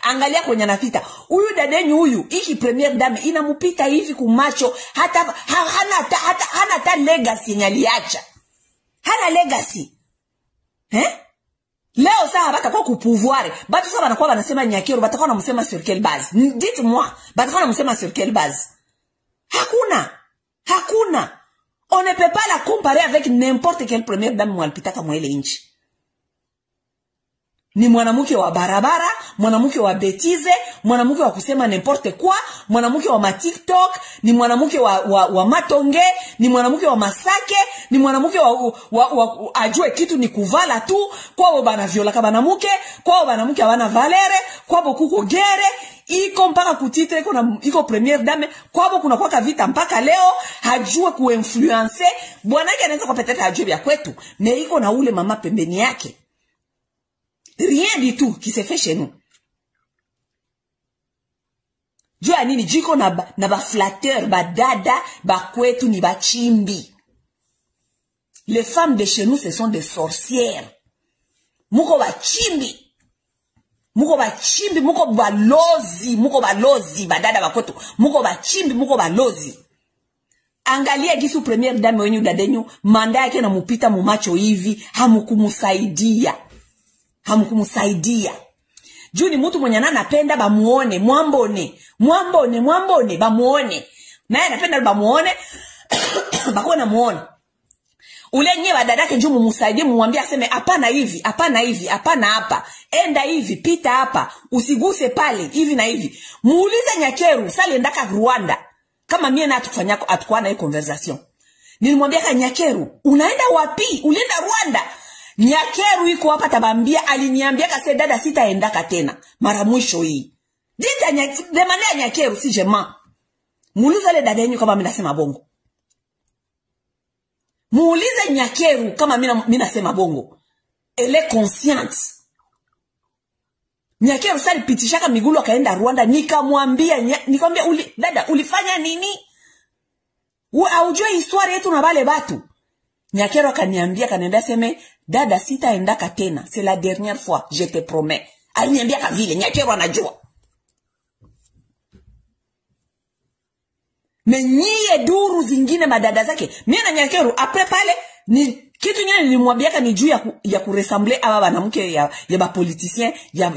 angalia kwenye anapita. Uyu dadenyu huyu, iki première dame, inamupita hivi kumacho, hana legacy nyaliacha. Hana legacy. Leo saa batakuwa kupouvoir, batu saa banakuwa banasema Nyakeru, batakuwa namusema sur quelle base? Dites-moi, batakuwa namusema sur quelle base? Hakuna. On ne peut pas la comparer avec n'importe quelle première dame mwalipita kama ile inchi. Ni mwanamke wa barabara, mwanamke wa betize, mwanamke wa kusema n'importe quoi, mwanamke wa ma TikTok, ni mwanamke wa matonge, ni mwanamke wa masake, ni mwanamke wa ajue kitu ni kuvala tu, kwao bana viola ka banamuke, kwao banamuke abana valere, kwao kuko gere, iko mpaka kutitre iko première dame, kwao kuna kwa vita mpaka leo, hajue kuinfluencer, bwana yake anaweza kwa peut-être hajue vya kwetu, mais iko na ule mama pembeni yake. Rien du tout qui se fait chez nous. Dieu a nini jiko na ba flatteur, ba dada, ba kwetu ni ba chimbi. Les femmes de chez nous, ce sont des sorcières. Muko ba chimbi. Muko ba chimbi, muko ba lozi, ba dada ba kwetu. Muko ba chimbi, muko ba lozi. Angalia gisu première dame wenyu dadenyu, manda yake na mupita mumacho hivi, hamukumusaidia. Juu ni mtu mwenye anapenda bamuone, mwambone, bamuone. Naye anapenda bamuone, bako na muone. Ule nye badadake njoo mumusaidie, muambie aseme hapana hivi, hapana hapa. Enda hivi, pita hapa, usiguse pale, hivi na hivi. Muulize Nyakeru, sali endaka Rwanda. Kama mie na atukufanyako atukuwa na hii conversation. Nilimwambia ka Nyakeru, unaenda wapi? Ulienda Rwanda? Nyakeru iko hapa tabambia, aliniambia kase dada sitaendaka tena mara mwisho hii. Demande ya Nyakeru si jema. Muulize le dada yenu kama mimi nasema bongo. Muulize Nyakeru kama mimi nasema bongo. Elle est consciente. Nyakeru sali pitishaka migulu akaenda Rwanda, nikamwambia dada ulifanya nini? Haujua historia yetu na wale watu. Nyakeru akaniambia seme dada sitaendaka tena, c'est la dernière fois, je te promets. Aliniambia ka vile Nyakeru anajua. Menyie duru zingine madada zake. Mimi na Nyakeru après pale ni kitu nyingine nilimwambia ni juu ya kuressemble aba banamke ya ba politicien ya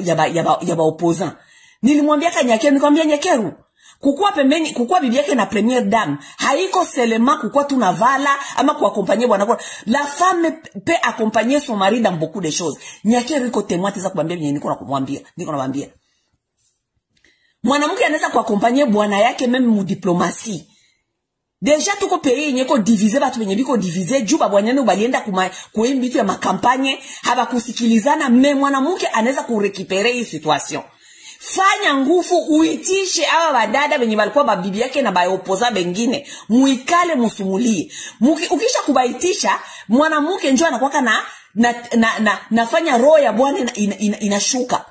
ba opposant. Nilimwambia ka Nyakeru, nikamwambia Nyakeru, kukua pembeni, kukua bibi yake na première dame, haiko seulement kukua tunavala ama kuaccompagner bwana kwa. La femme peut accompagner son mari dans beaucoup de choses. Nyakeru iko témoin teza kubambia binye niko namwambia. Mwanamke anaweza kuaccompagner bwana yake même mu diplomatie. Deja tuko pays nyeko diviser batu benye biko diviser juu babwanyane ubalienda kuimbitu ya makampanye haba kusikilizana, mais mwanamke anaweza kurekipere hii situation. Fanya nguvu uitishe hawa badada benye balikuwa babibi yake na bayopoza bengine, muikale musumulie. Ukisha kubaitisha mwanamke njoo anakuwa nafanya roho ya bwana inashuka.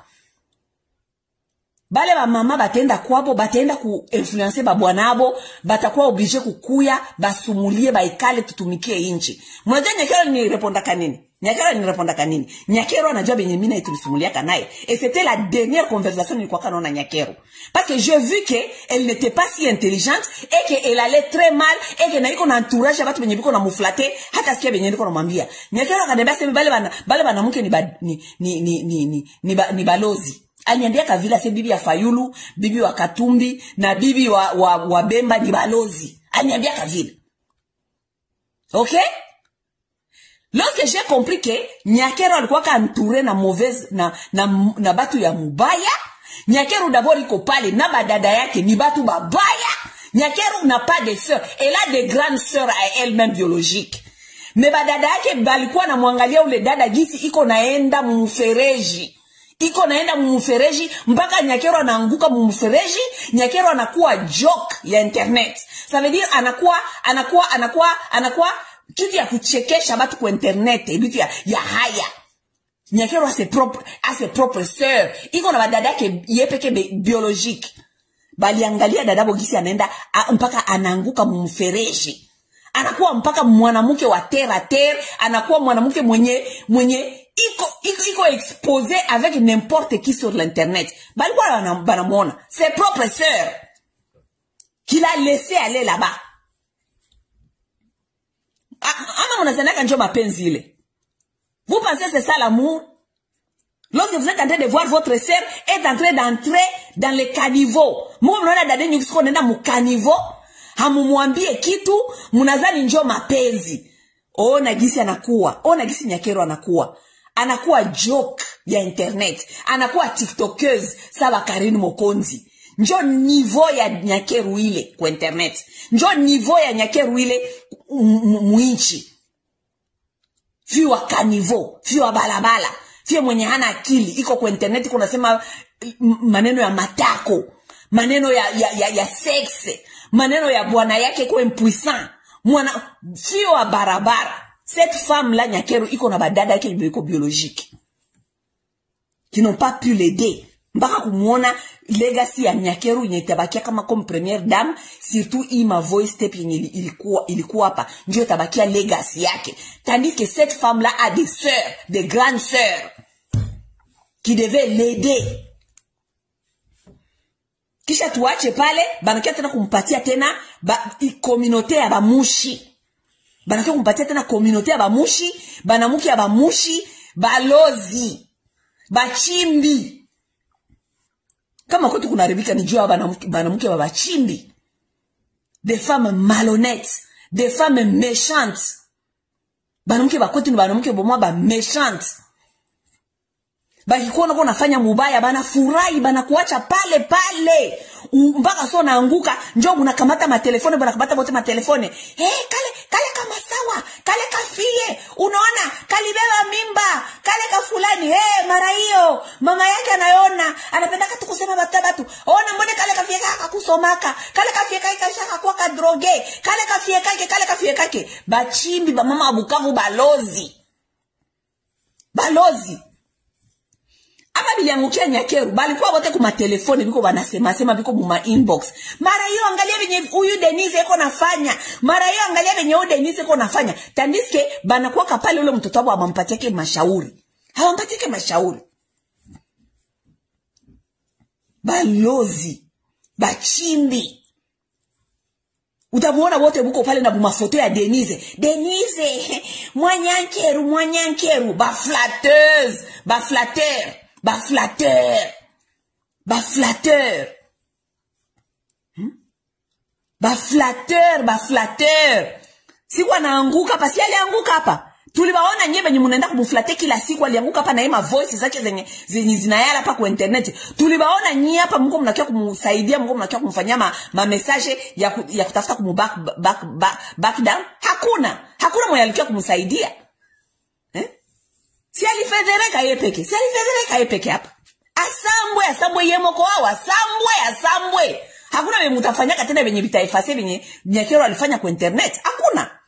Bale ba mama batenda kwabo, batenda ku influencer ba bwanabo, batakuwa oblige kukuya basumulie baikale tutumikie inchi. Mnajua Nyakeru ni reponda kanini? Nyakeru anajua benye mimi na tulisumulia kanaye. Et c'était la dernière conversation nilikuwa kana na Nyakeru. Parce que j'ai vu que elle n'était pas si intelligente et que elle allait très mal et que na iko na entourage ya watu benye biko na muflate hata sikia benye niko namwambia. Nyakeru akaniambia sema bale bana mke ni balozi. Aliniambia kavila se bibi ya Fayulu, bibi wa Katumbi na bibi wa Bemba ni balozi. Aliniambia kavila. OK? Lorsque j'ai compris que Nyakeru alikuwa entouré na mauvaise na batu ya mubaya, Nyakeru d'abord iko pale na badada yake ni batu babaya. Nyakeru n'a pas de sœurs, elle a des grandes sœurs à elle-même biologiques. Mais badada yake balikuwa na muangalia ule dada gisi iko naenda mumufereji. Mpaka Nyakeru anaanguka mumufereji, Nyakeru anakuwa joke ya internet. Ça veut dire anakuwa kitu ya kuchekesha watu kwa internet, bitu ya haya. Nyakeru a ses propres sœurs. Iko na badada yake yepeke biologique. Baliangalia dadabo gisi anaenda mpaka anaanguka mumufereji. Anakuwa mpaka mwanamke wa terre, anakuwa mwanamke mwenye iko exposé avec n'importe qui sur l'internet. Balikuwa banamwona ses propres sœurs qu'il a laissé aller là-bas. Ama mnazanaka njoo mapenzi ile. Vous pensez c'est ça l'amour? Lorsque vous êtes en train de voir votre sœur est en train d'entrer dans le caniveau. Mungu mnaona dada yenu kisiko nenda mu caniveau, hamumwambie kitu, mnazani njoo mapenzi. Ona gisi anakuwa, ona gisi Nyakeru anakuwa. anakuwa joke ya internet, anakuwa tiktokeuse sawa Karine Mokonzi. Njo niveau ya Nyakeru ile kwa internet, njo niveau ya Nyakeru ile muinchi. Fiwa kanivo, fiwa balabala, fiwa mwenye hana akili, iko kwa internet kuna sema maneno ya matako, maneno ya sexe, maneno ya bwana yake kwa impuissant, fiwa barabara. Cette femme là Nyakeru iko na badada yake iko biologique, qui n'ont pas pu l'aider. Mbaka kumuona legacy ya Nyakeru yenye tabakia kama comme première dame, surtout ima voice tape yenye ilikuwa hapa, ndio tabakia legacy yake. Tandis que cette femme là a des sœurs, des grandes sœurs qui devaient l'aider. Kisha tuache pale, banakia tena kumpatia tena communauté ya bamushi. Banakia kumpatia tena communauté ya bamushi, banamuki ya bamushi, balozi, bachimbi. Kama kwetu kunaribika ni jua banamuke wa bachimbi. Des femmes malhonnêtes, des femmes méchantes. Banamuke ba kwetu ni banamuke bomwa ba méchantes. Bakikuona kwa nafanya mubaya bana furahi, bana kuacha pale pale. Mpaka so naanguka, njoo unakamata matelefone, bana kamata bote matelefone. Kale kama sawa, kale kafie, unaona, kalibeba mimba, kale ka fulani, mara hiyo, mama yake anayona, anapenda tu kusema batabatu. Ona mbone kale kafie kaka kusomaka, kale kafie kaka shaka kwa ka droge, kale kafie kake. Bachimbi ba mama Bukavu balozi. Balozi. Ama biliangukia Nyakeru, balikuwa bote kuma telefone biko banasema biko buma inbox. Mara hiyo angalia venye huyu Denise eko nafanya. Mara hiyo angalia venye huyu Denise eko nafanya. Tandiske banakuwa kapale ule mtoto wao ampatie mashauri. Hawampatie mashauri. Balozi, bachimbi. Utamuona wote buko pale na bumafoto ya Denise. Denise, mwanyankeru, ba flatteuse, ba flatteur. Baflateur. Siku anaanguka hapa, si alianguka hapa. Tulibaona nyebe nye munaenda kumuflate kila siku, alianguka hapa na yema voice zake zenye zinayala hapa kwa internet. Tulibaona nye hapa mko mnakia kumsaidia, mko mnakia kumfanyia ma message ya kutafuta kumu back down. Hakuna mwenye alikia kumsaidia. Si alifedereka yepeke hapa. Asambwe yemoko wao, asambwe. Hakuna mwenye mutafanyaka tena venye vitaifase venye Nyakeru alifanya kwa internet. Hakuna.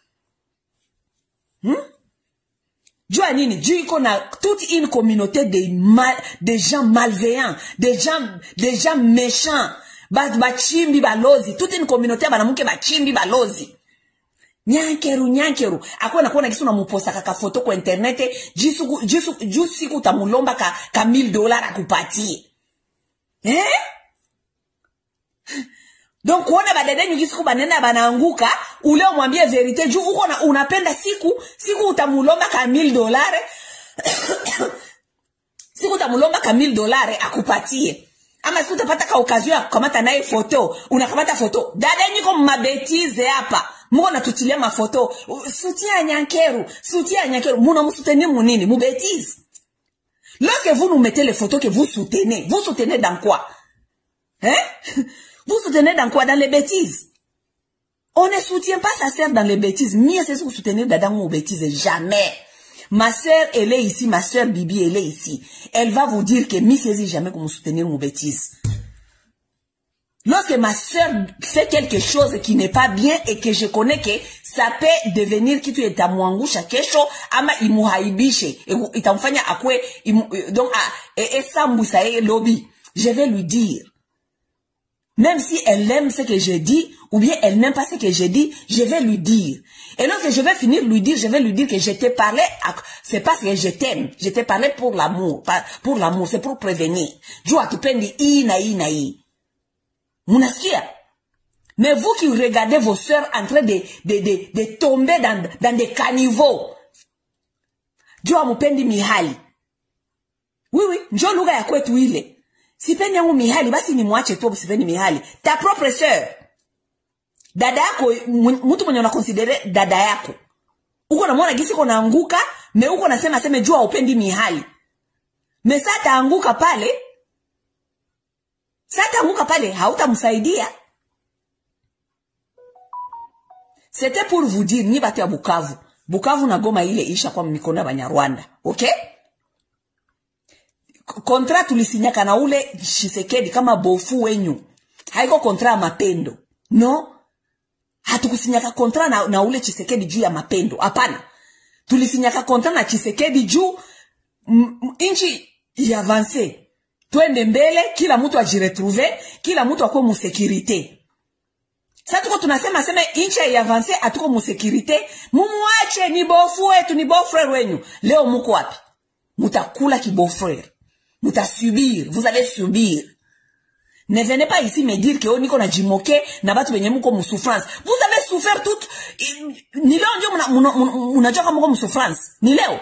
Jua nini? Juu iko na toute une communauté de gens malveillants, de gens méchants. Bachimbi balozi. Toute une communauté banamuke bachimbi balozi. Nyankeru. Akwe na kuona kisu na muposta kaka foto kwa internet. Jisu siku utamulomba ka $1000 akupatie. Donc kuona badadeni jisu kubanenda banaanguka, ule umwambie verite juu uko na unapenda siku utamulomba ka $1000. Siku utamulomba ka $1000 akupatie. Ama siku utapata ka okazio ya kukamata naye foto, unakamata foto. Dadeni ko mabetize hapa. Mko natutilia mafoto. Soutien Nyankeru. Muna msoutenir munini? Mubetize. Lorsque vous nous mettez les photos que vous soutenez dans quoi? Vous soutenez dans quoi? Dans les bêtises. On ne soutient pas sa sœur dans les bêtises. Mieux c'est ce que vous soutenez dans vos bêtises. Jamais. Ma sœur, elle est ici. Ma sœur Bibi, elle est ici. Elle va vous dire que mi saisit jamais que vous soutenez vos bêtises. Lorsque ma sœur fait quelque chose qui n'est pas bien et que je connais que ça peut devenir kitu itamuangusha kesho ama imuhaibishe itamfanya akwe donc esambusa lobby, je vais lui dire. Même si elle aime ce que je dis ou bien elle n'aime pas ce que je dis, je vais lui dire. Et lorsque je vais finir lui dire, je vais lui dire que je t'ai parlé, c'est parce que je t'aime. Je t'ai parlé pour l'amour, c'est pour prévenir. Jua kipendi i. Munasikia? Mais vous qui regardez vos sœurs en train de tomber dans des caniveaux. Jua mupendi mihali. Oui, njo lugha ya kwetu ile. Sipendi yangu mihali, basi ni muache tu sipendi mihali. Ta propre sœur. Dada yako, mtu mwenye unakonsidere dada yako. Uko na mwana gisi kona anguka, me uko nasema seme jua upendi mihali. Me sata anguka pale, hautamsaidia. C'était pour vous dire, ni batu ya Bukavu. Bukavu na Goma ile isha kwa mikono ya Banyarwanda. Okay? Kontra tulisinyaka na ule Tshisekedi kama bofu wenyu. Haiko kontra ya mapendo. No? Hatukusinyaka kontra na ule Tshisekedi juu ya mapendo. Hapana. Tulisinyaka kontra na Tshisekedi juu inchi ya avance. Twende mbele, kila mtu ajiretrouve, kila mtu akwe musekirite. Sasa tuko tunasema inchi ya avance atuko musekirite, mumuache ni bofu wetu, ni beau-frère wenyu. Leo muko wapi? Mutakula ki beau-frère. Mutasubir, vous allez subir. Ne venez pas ici me dire que on niko na jimoke na batu benye muko mu souffrance. Vous avez souffert toute ni leo ndio unajua kama muko mu souffrance. Ni leo.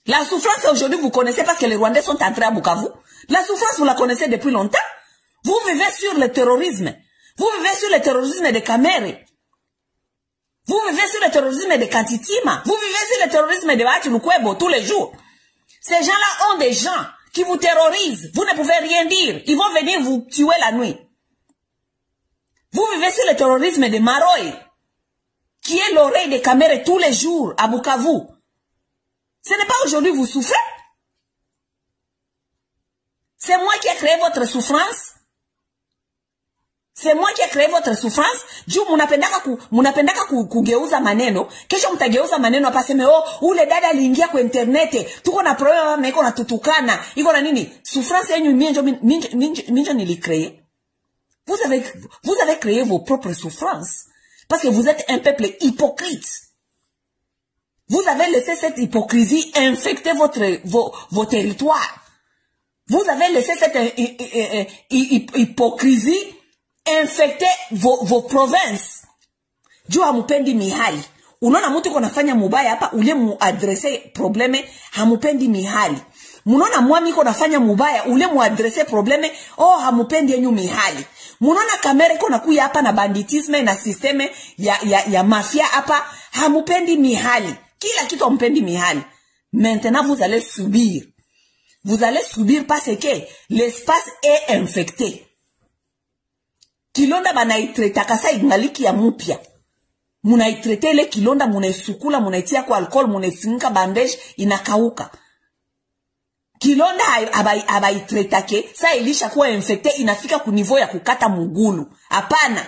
La souffrance aujourd'hui vous connaissez parce que les Rwandais sont entrés à Bukavu. La souffrance vous la connaissez depuis longtemps. Vous vivez sur le terrorisme. Vous vivez sur le terrorisme de Kamere. Vous vivez sur le terrorisme de Kantitima. Vous vivez sur le terrorisme de Bati Lukwebo tous les jours. Ces gens-là ont des gens qui vous terrorisent. Vous ne pouvez rien dire. Ils vont venir vous tuer la nuit. Vous vivez sur le terrorisme de Maroy, qui est l'oreille de Kamere tous les jours à Bukavu. Ce n'est pas aujourd'hui vous souffrez. C'est moi qui ai créé votre souffrance. C'est moi qui ai créé votre souffrance. Juu munapendaka kugeuza maneno. Kesho mtageuza maneno hapa seme ule dada aliingia kwa internet. Tuko na problema na iko na tutukana. Iko na nini? Souffrance yenyu minjo nilicrée. Vous avez créé vos propres souffrances. Parce que vous êtes un peuple hypocrite. Vous avez laissé cette hypocrisie infecter vos territoires. Vous avez laissé cette hypocrisie infecter vos provinces. Juu hamupendi mihali. Unaona mtu konafanya mubaya hapa ule muadrese probleme hamupendi mihali. Munaona mwami konafanya mubaya ule muadrese probleme hamupendi yenyu mihali. Munaona Kamere konakuya hapa na banditisme na systeme ya mafia hapa hamupendi mihali. Kila kitu hamupendi mihali. Maintenant vous allez subir. Vous allez subir parce que l'espace est infecté. Kilonda banaitreta kasa ingaliki ya mupya. Munaitrete ile kilonda munaisukula munaitia kwa alcohol munaifunika bandage inakauka. Kilonda abaitretake sa ilisha kuwa infecte inafika ku niveau ya kukata mugulu. Hapana.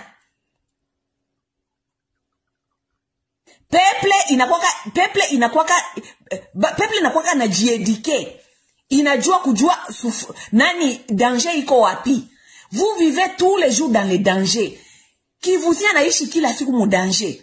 Peple inakuwaka na jiedike. Inajua kujua nani danger iko wapi. Vous vivez tous les jours dans les dangers. Qui vous y anaishi kila siku mu danger.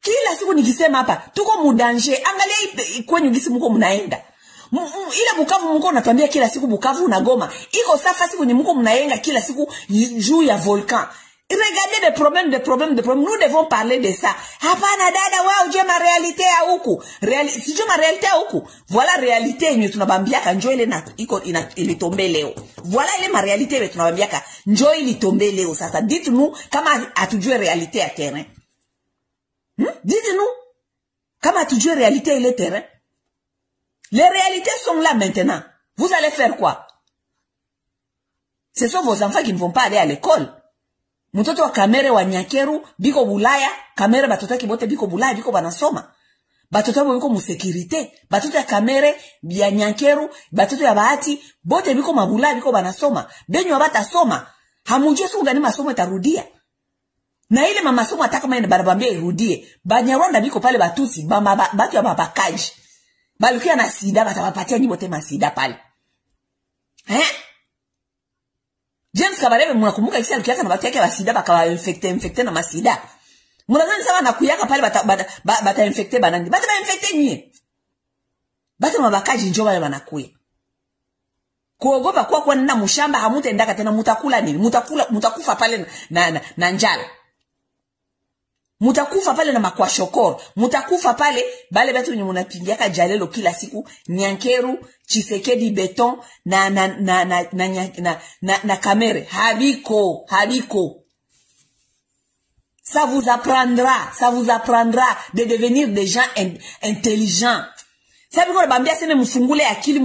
Kila siku nikisema hapa, tuko mu danger. Angalia kwenye gisi mko mnaenda. Ila Bukavu mko unatuambia kila siku Bukavu na Goma. Iko safa siku ni mko mnaenga kila siku juu ya volcan. Regardez des problèmes. Nous devons parler de ça. Hapana dada wao je ma réalité ya huku. Si je ma réalité ya huku. Voilà réalité yenye tunabambiaka njoo ile na iko ilitombe leo. Voilà ile ma réalité yetu tunabambiaka njoo ilitombe leo. Sasa dites-nous kama atujue réalité ya terrain. Dites-nous kama atujue réalité ile terrain. Les réalités sont là maintenant. Vous allez faire quoi? Ce sont vos enfants qui ne vont pas aller à l'école. Mtoto wa Kamere wa Nyakeru biko Bulaya, Kamere batoto kibote biko Bulaya biko banasoma. Batoto biko musekirite, batoto ya Kamere ya Nyakeru, batoto ya Bahati bote biko mabulaya biko banasoma. Benyu abata soma, hamujue siku gani masomo itarudia. Na ile mama somo ataka maana barabambia irudie. Banyarwanda biko pale batusi, batu ya babakaji. Balukia na sida batawapatia nyibote masida pale. James Kabarebe munakumbuka kisi alikiyaka na batu yake basida bakawa infecte na masida. Munazani sawa na kuyaka pale bata infecte banandi. Bata infecte nye. Bata mabakaji njoo wale wanakuya. Kuogopa kwa nina mushamba hamutaendaka tena mutakula nini? Mutakufa pale na njala. Mutakufa pale na makwashokoro. Mutakufa pale bale batu wenye munapingiaka jalelo kila siku Nyankeru, Tshisekedi beton na Kamere. Habiko. Ça vous apprendra de devenir des gens intelligents. Ça biko bambia seme mufungule akili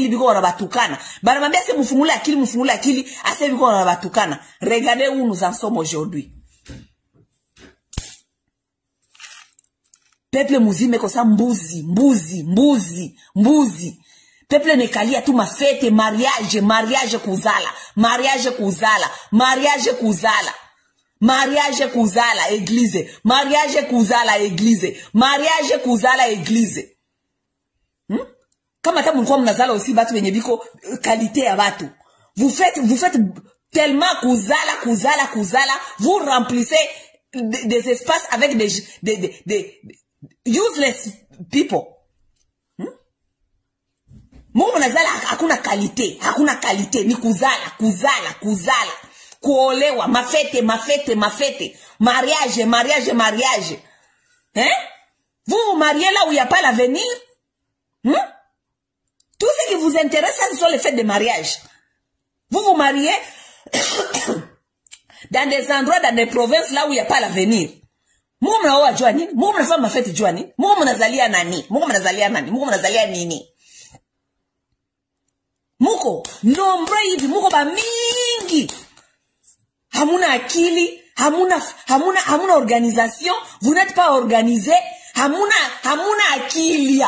biko wanabatukana. Bana bambia seme mufungule akili ase biko wanabatukana. Regardez où nous en sommes aujourd'hui. Peuple muzime kosa mbuzi. Peuple nekalia tu mafete, mariage kuzala église. Kama ta mulikuwa mnazala aussi batu wenye biko qualité ya batu. Vous faites tellement kuzala, vous remplissez des espaces avec des useless people. Mungu mnazala hakuna qualité, ni kuzala. Kuolewa, mafete, mariage. Hein? Vous vous mariez là où il n'y a pas l'avenir? Tout ce qui vous intéresse, ce sont les fêtes de mariage. Vous vous mariez dans des endroits, dans des provinces là où il n'y a pas l'avenir. Mungu mnaoa jua nini? Mungu mnafanya mafete jua nini? Mungu mnazalia nani? Mungu mnazalia nini? Muko nombre hivi, muko ba mingi. Hamuna akili, hamuna organisation, vous n'êtes pas organisé, hamuna akili,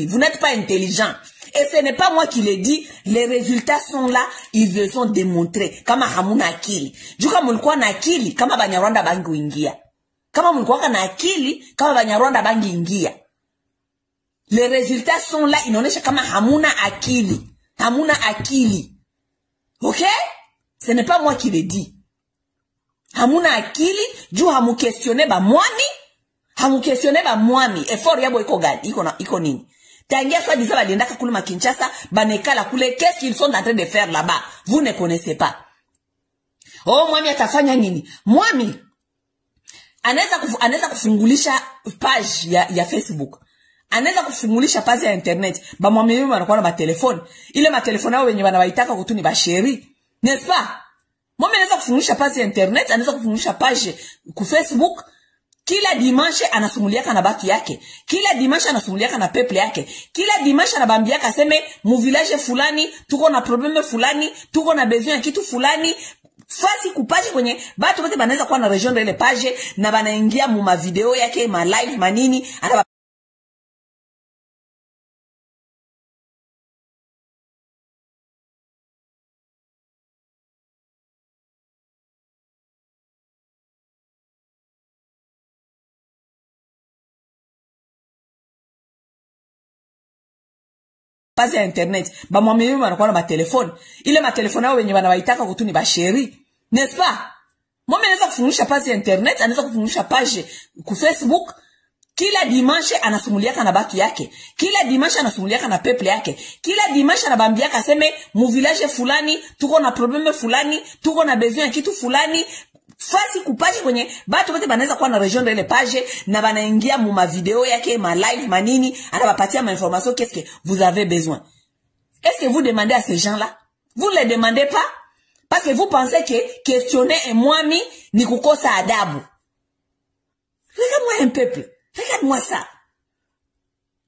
vous n'êtes pas intelligent. Et ce n'est pas moi qui le dis, les résultats sont là, ils le ont démontré. Kama hamuna akili. Juka mulikuwa na akili, kama Banyarwanda bangi ingia. Kama mulikuwa na akili, kama Banyarwanda bangi ingia. Les résultats sont là, inaonesha kama hamuna akili. Ok? Ce n'est pas moi qui le dis. Hamuna akili, juu hamu questionner ba mwami. Effort yabo iko gani? Iko nini? Tangia soit disant baliendaka kule Kinshasa, banekala kule, qu'est-ce qu'ils sont en train de faire là-bas? Vous ne connaissez pas. Oh, mwami atafanya nini? Mwami anaweza kufungulisha page ya Facebook. Anaweza kufungulisha page ya internet. Ba mwami yeye anakuwa na matelefoni. Ile matelefoni yao wenye wanawaitaka kutuni ba chéri. N'est-ce pas? Mwami anaweza kufungulisha page ya internet, anaweza kufungulisha page ku Facebook. Kila dimanche anasumuliaka na batu yake. Kila dimanche anasumuliaka na peuple yake. Kila dimanche anabambiaka aseme mu village fulani tuko na probleme fulani, tuko na besoin ya kitu fulani. Fasi kupaje kwenye batu wote banaweza kuwa na rejoindre ile page na banaingia mu ma video yake, ma live, manini, page ya internet. Ba mwami yeye wanakuwa na matelefoni. Ile matelefoni yao wenye wanawaitaka kutuni ba chéri. N'est-ce pas? Mwami anaweza kufungulisha page ya internet, anaweza kufungulisha page ku Facebook. Kila dimanche anasumuliaka na batu yake. Kila dimanche anasumuliaka na peuple yake. Kila dimanche anabambiaka aseme mu village fulani tuko na probleme fulani, tuko na besoin ya kitu fulani. Fasi kupaje kwenye batu wote banaweza kuwa na rejoindre ile page na banaingia mu ma video yake, ma live, manini, anabapatia ma information qu'est-ce que vous avez besoin. Est-ce que vous demandez à ces gens-là? Vous ne les demandez pas parce que vous pensez que questionner un mwami ni kukosa adabu. Regarde-moi un peuple. Regarde-moi ça.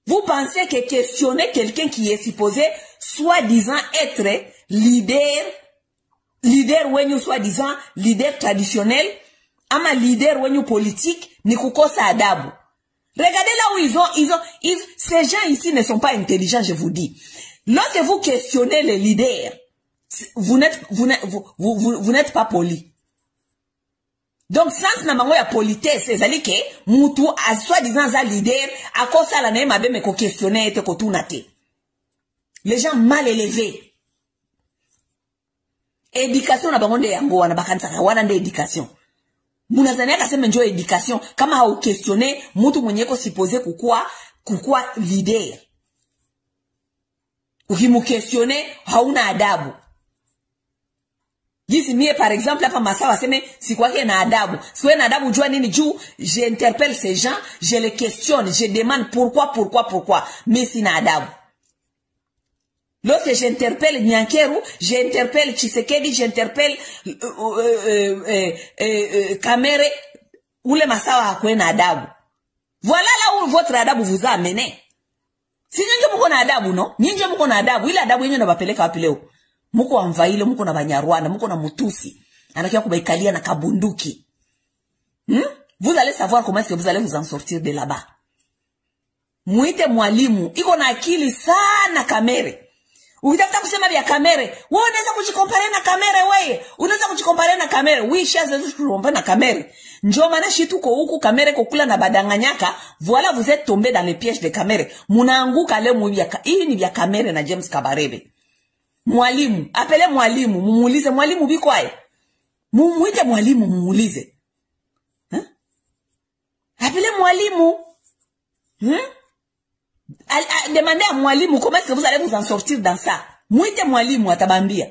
Vous pensez que questionner quelqu'un qui est supposé soi-disant être leader wenyu soi-disant leader traditionnel, ama leader wenyu politique, ni kukosa adabu. Regardez là où ces gens ici ne sont pas intelligents, je vous dis. Lorsque vous questionnez les leaders, vous n'êtes pas poli. Donc, sans na mango ya politesse, c'est-à-dire que, mutu, a soi-disant za leader, a kosa la neme abe me ko questionner ete ko tunate. Les gens mal élevés. Éducation na bango nde yango wana bakansaka wana nde éducation. Munazania kaseme njo éducation kama hau questionner mutu mwenyeko supposé kukua leader. Ukimu questionner hauna adabu. Jisi mie par exemple hapa Masawa seme sikwake na adabu. Siwe na adabu jua nini juu j'interpelle ces gens, je les questionne, je demande pourquoi, mais sina adabu. Lorsque j'interpelle Nyankeru, j'interpelle Tshisekedi, j'interpelle Kamere, ule masawa hakwe na adabu. Voilà là où votre adabu vous a amené. Si nyinyi mko na adabu no? Nyinyi mko na adabu. Ile adabu yenyewe nabapeleka wapi leo? Mko amvaile, mko na Banyarwanda, mko na Mutusi. Anakia kubaikalia na kabunduki. Vous allez savoir comment est-ce que vous allez vous en sortir de là-bas. Muite mwalimu, iko na akili sana Kamere. Ukitafuta kusema vya Kamere, wewe unaweza kujikompare na Kamere wewe. Unaweza kujikompare na Kamere. Oui, shaza kujikompare na Kamere. Njoo maana shitu ko huku Kamere kokula na badanganyaka, voilà vous êtes tombé dans les pièges de Kamere. Munaanguka leo mwibia. Hii ni vya Kamere na James Kabarebe. Mwalimu, apele mwalimu, mumuulize mwalimu bikwaye. Muite mwalimu mumuulize. Apele mwalimu. Demandez à mwalimu comment est-ce que vous allez vous en sortir dans ça. Muite mwalimu atabambia.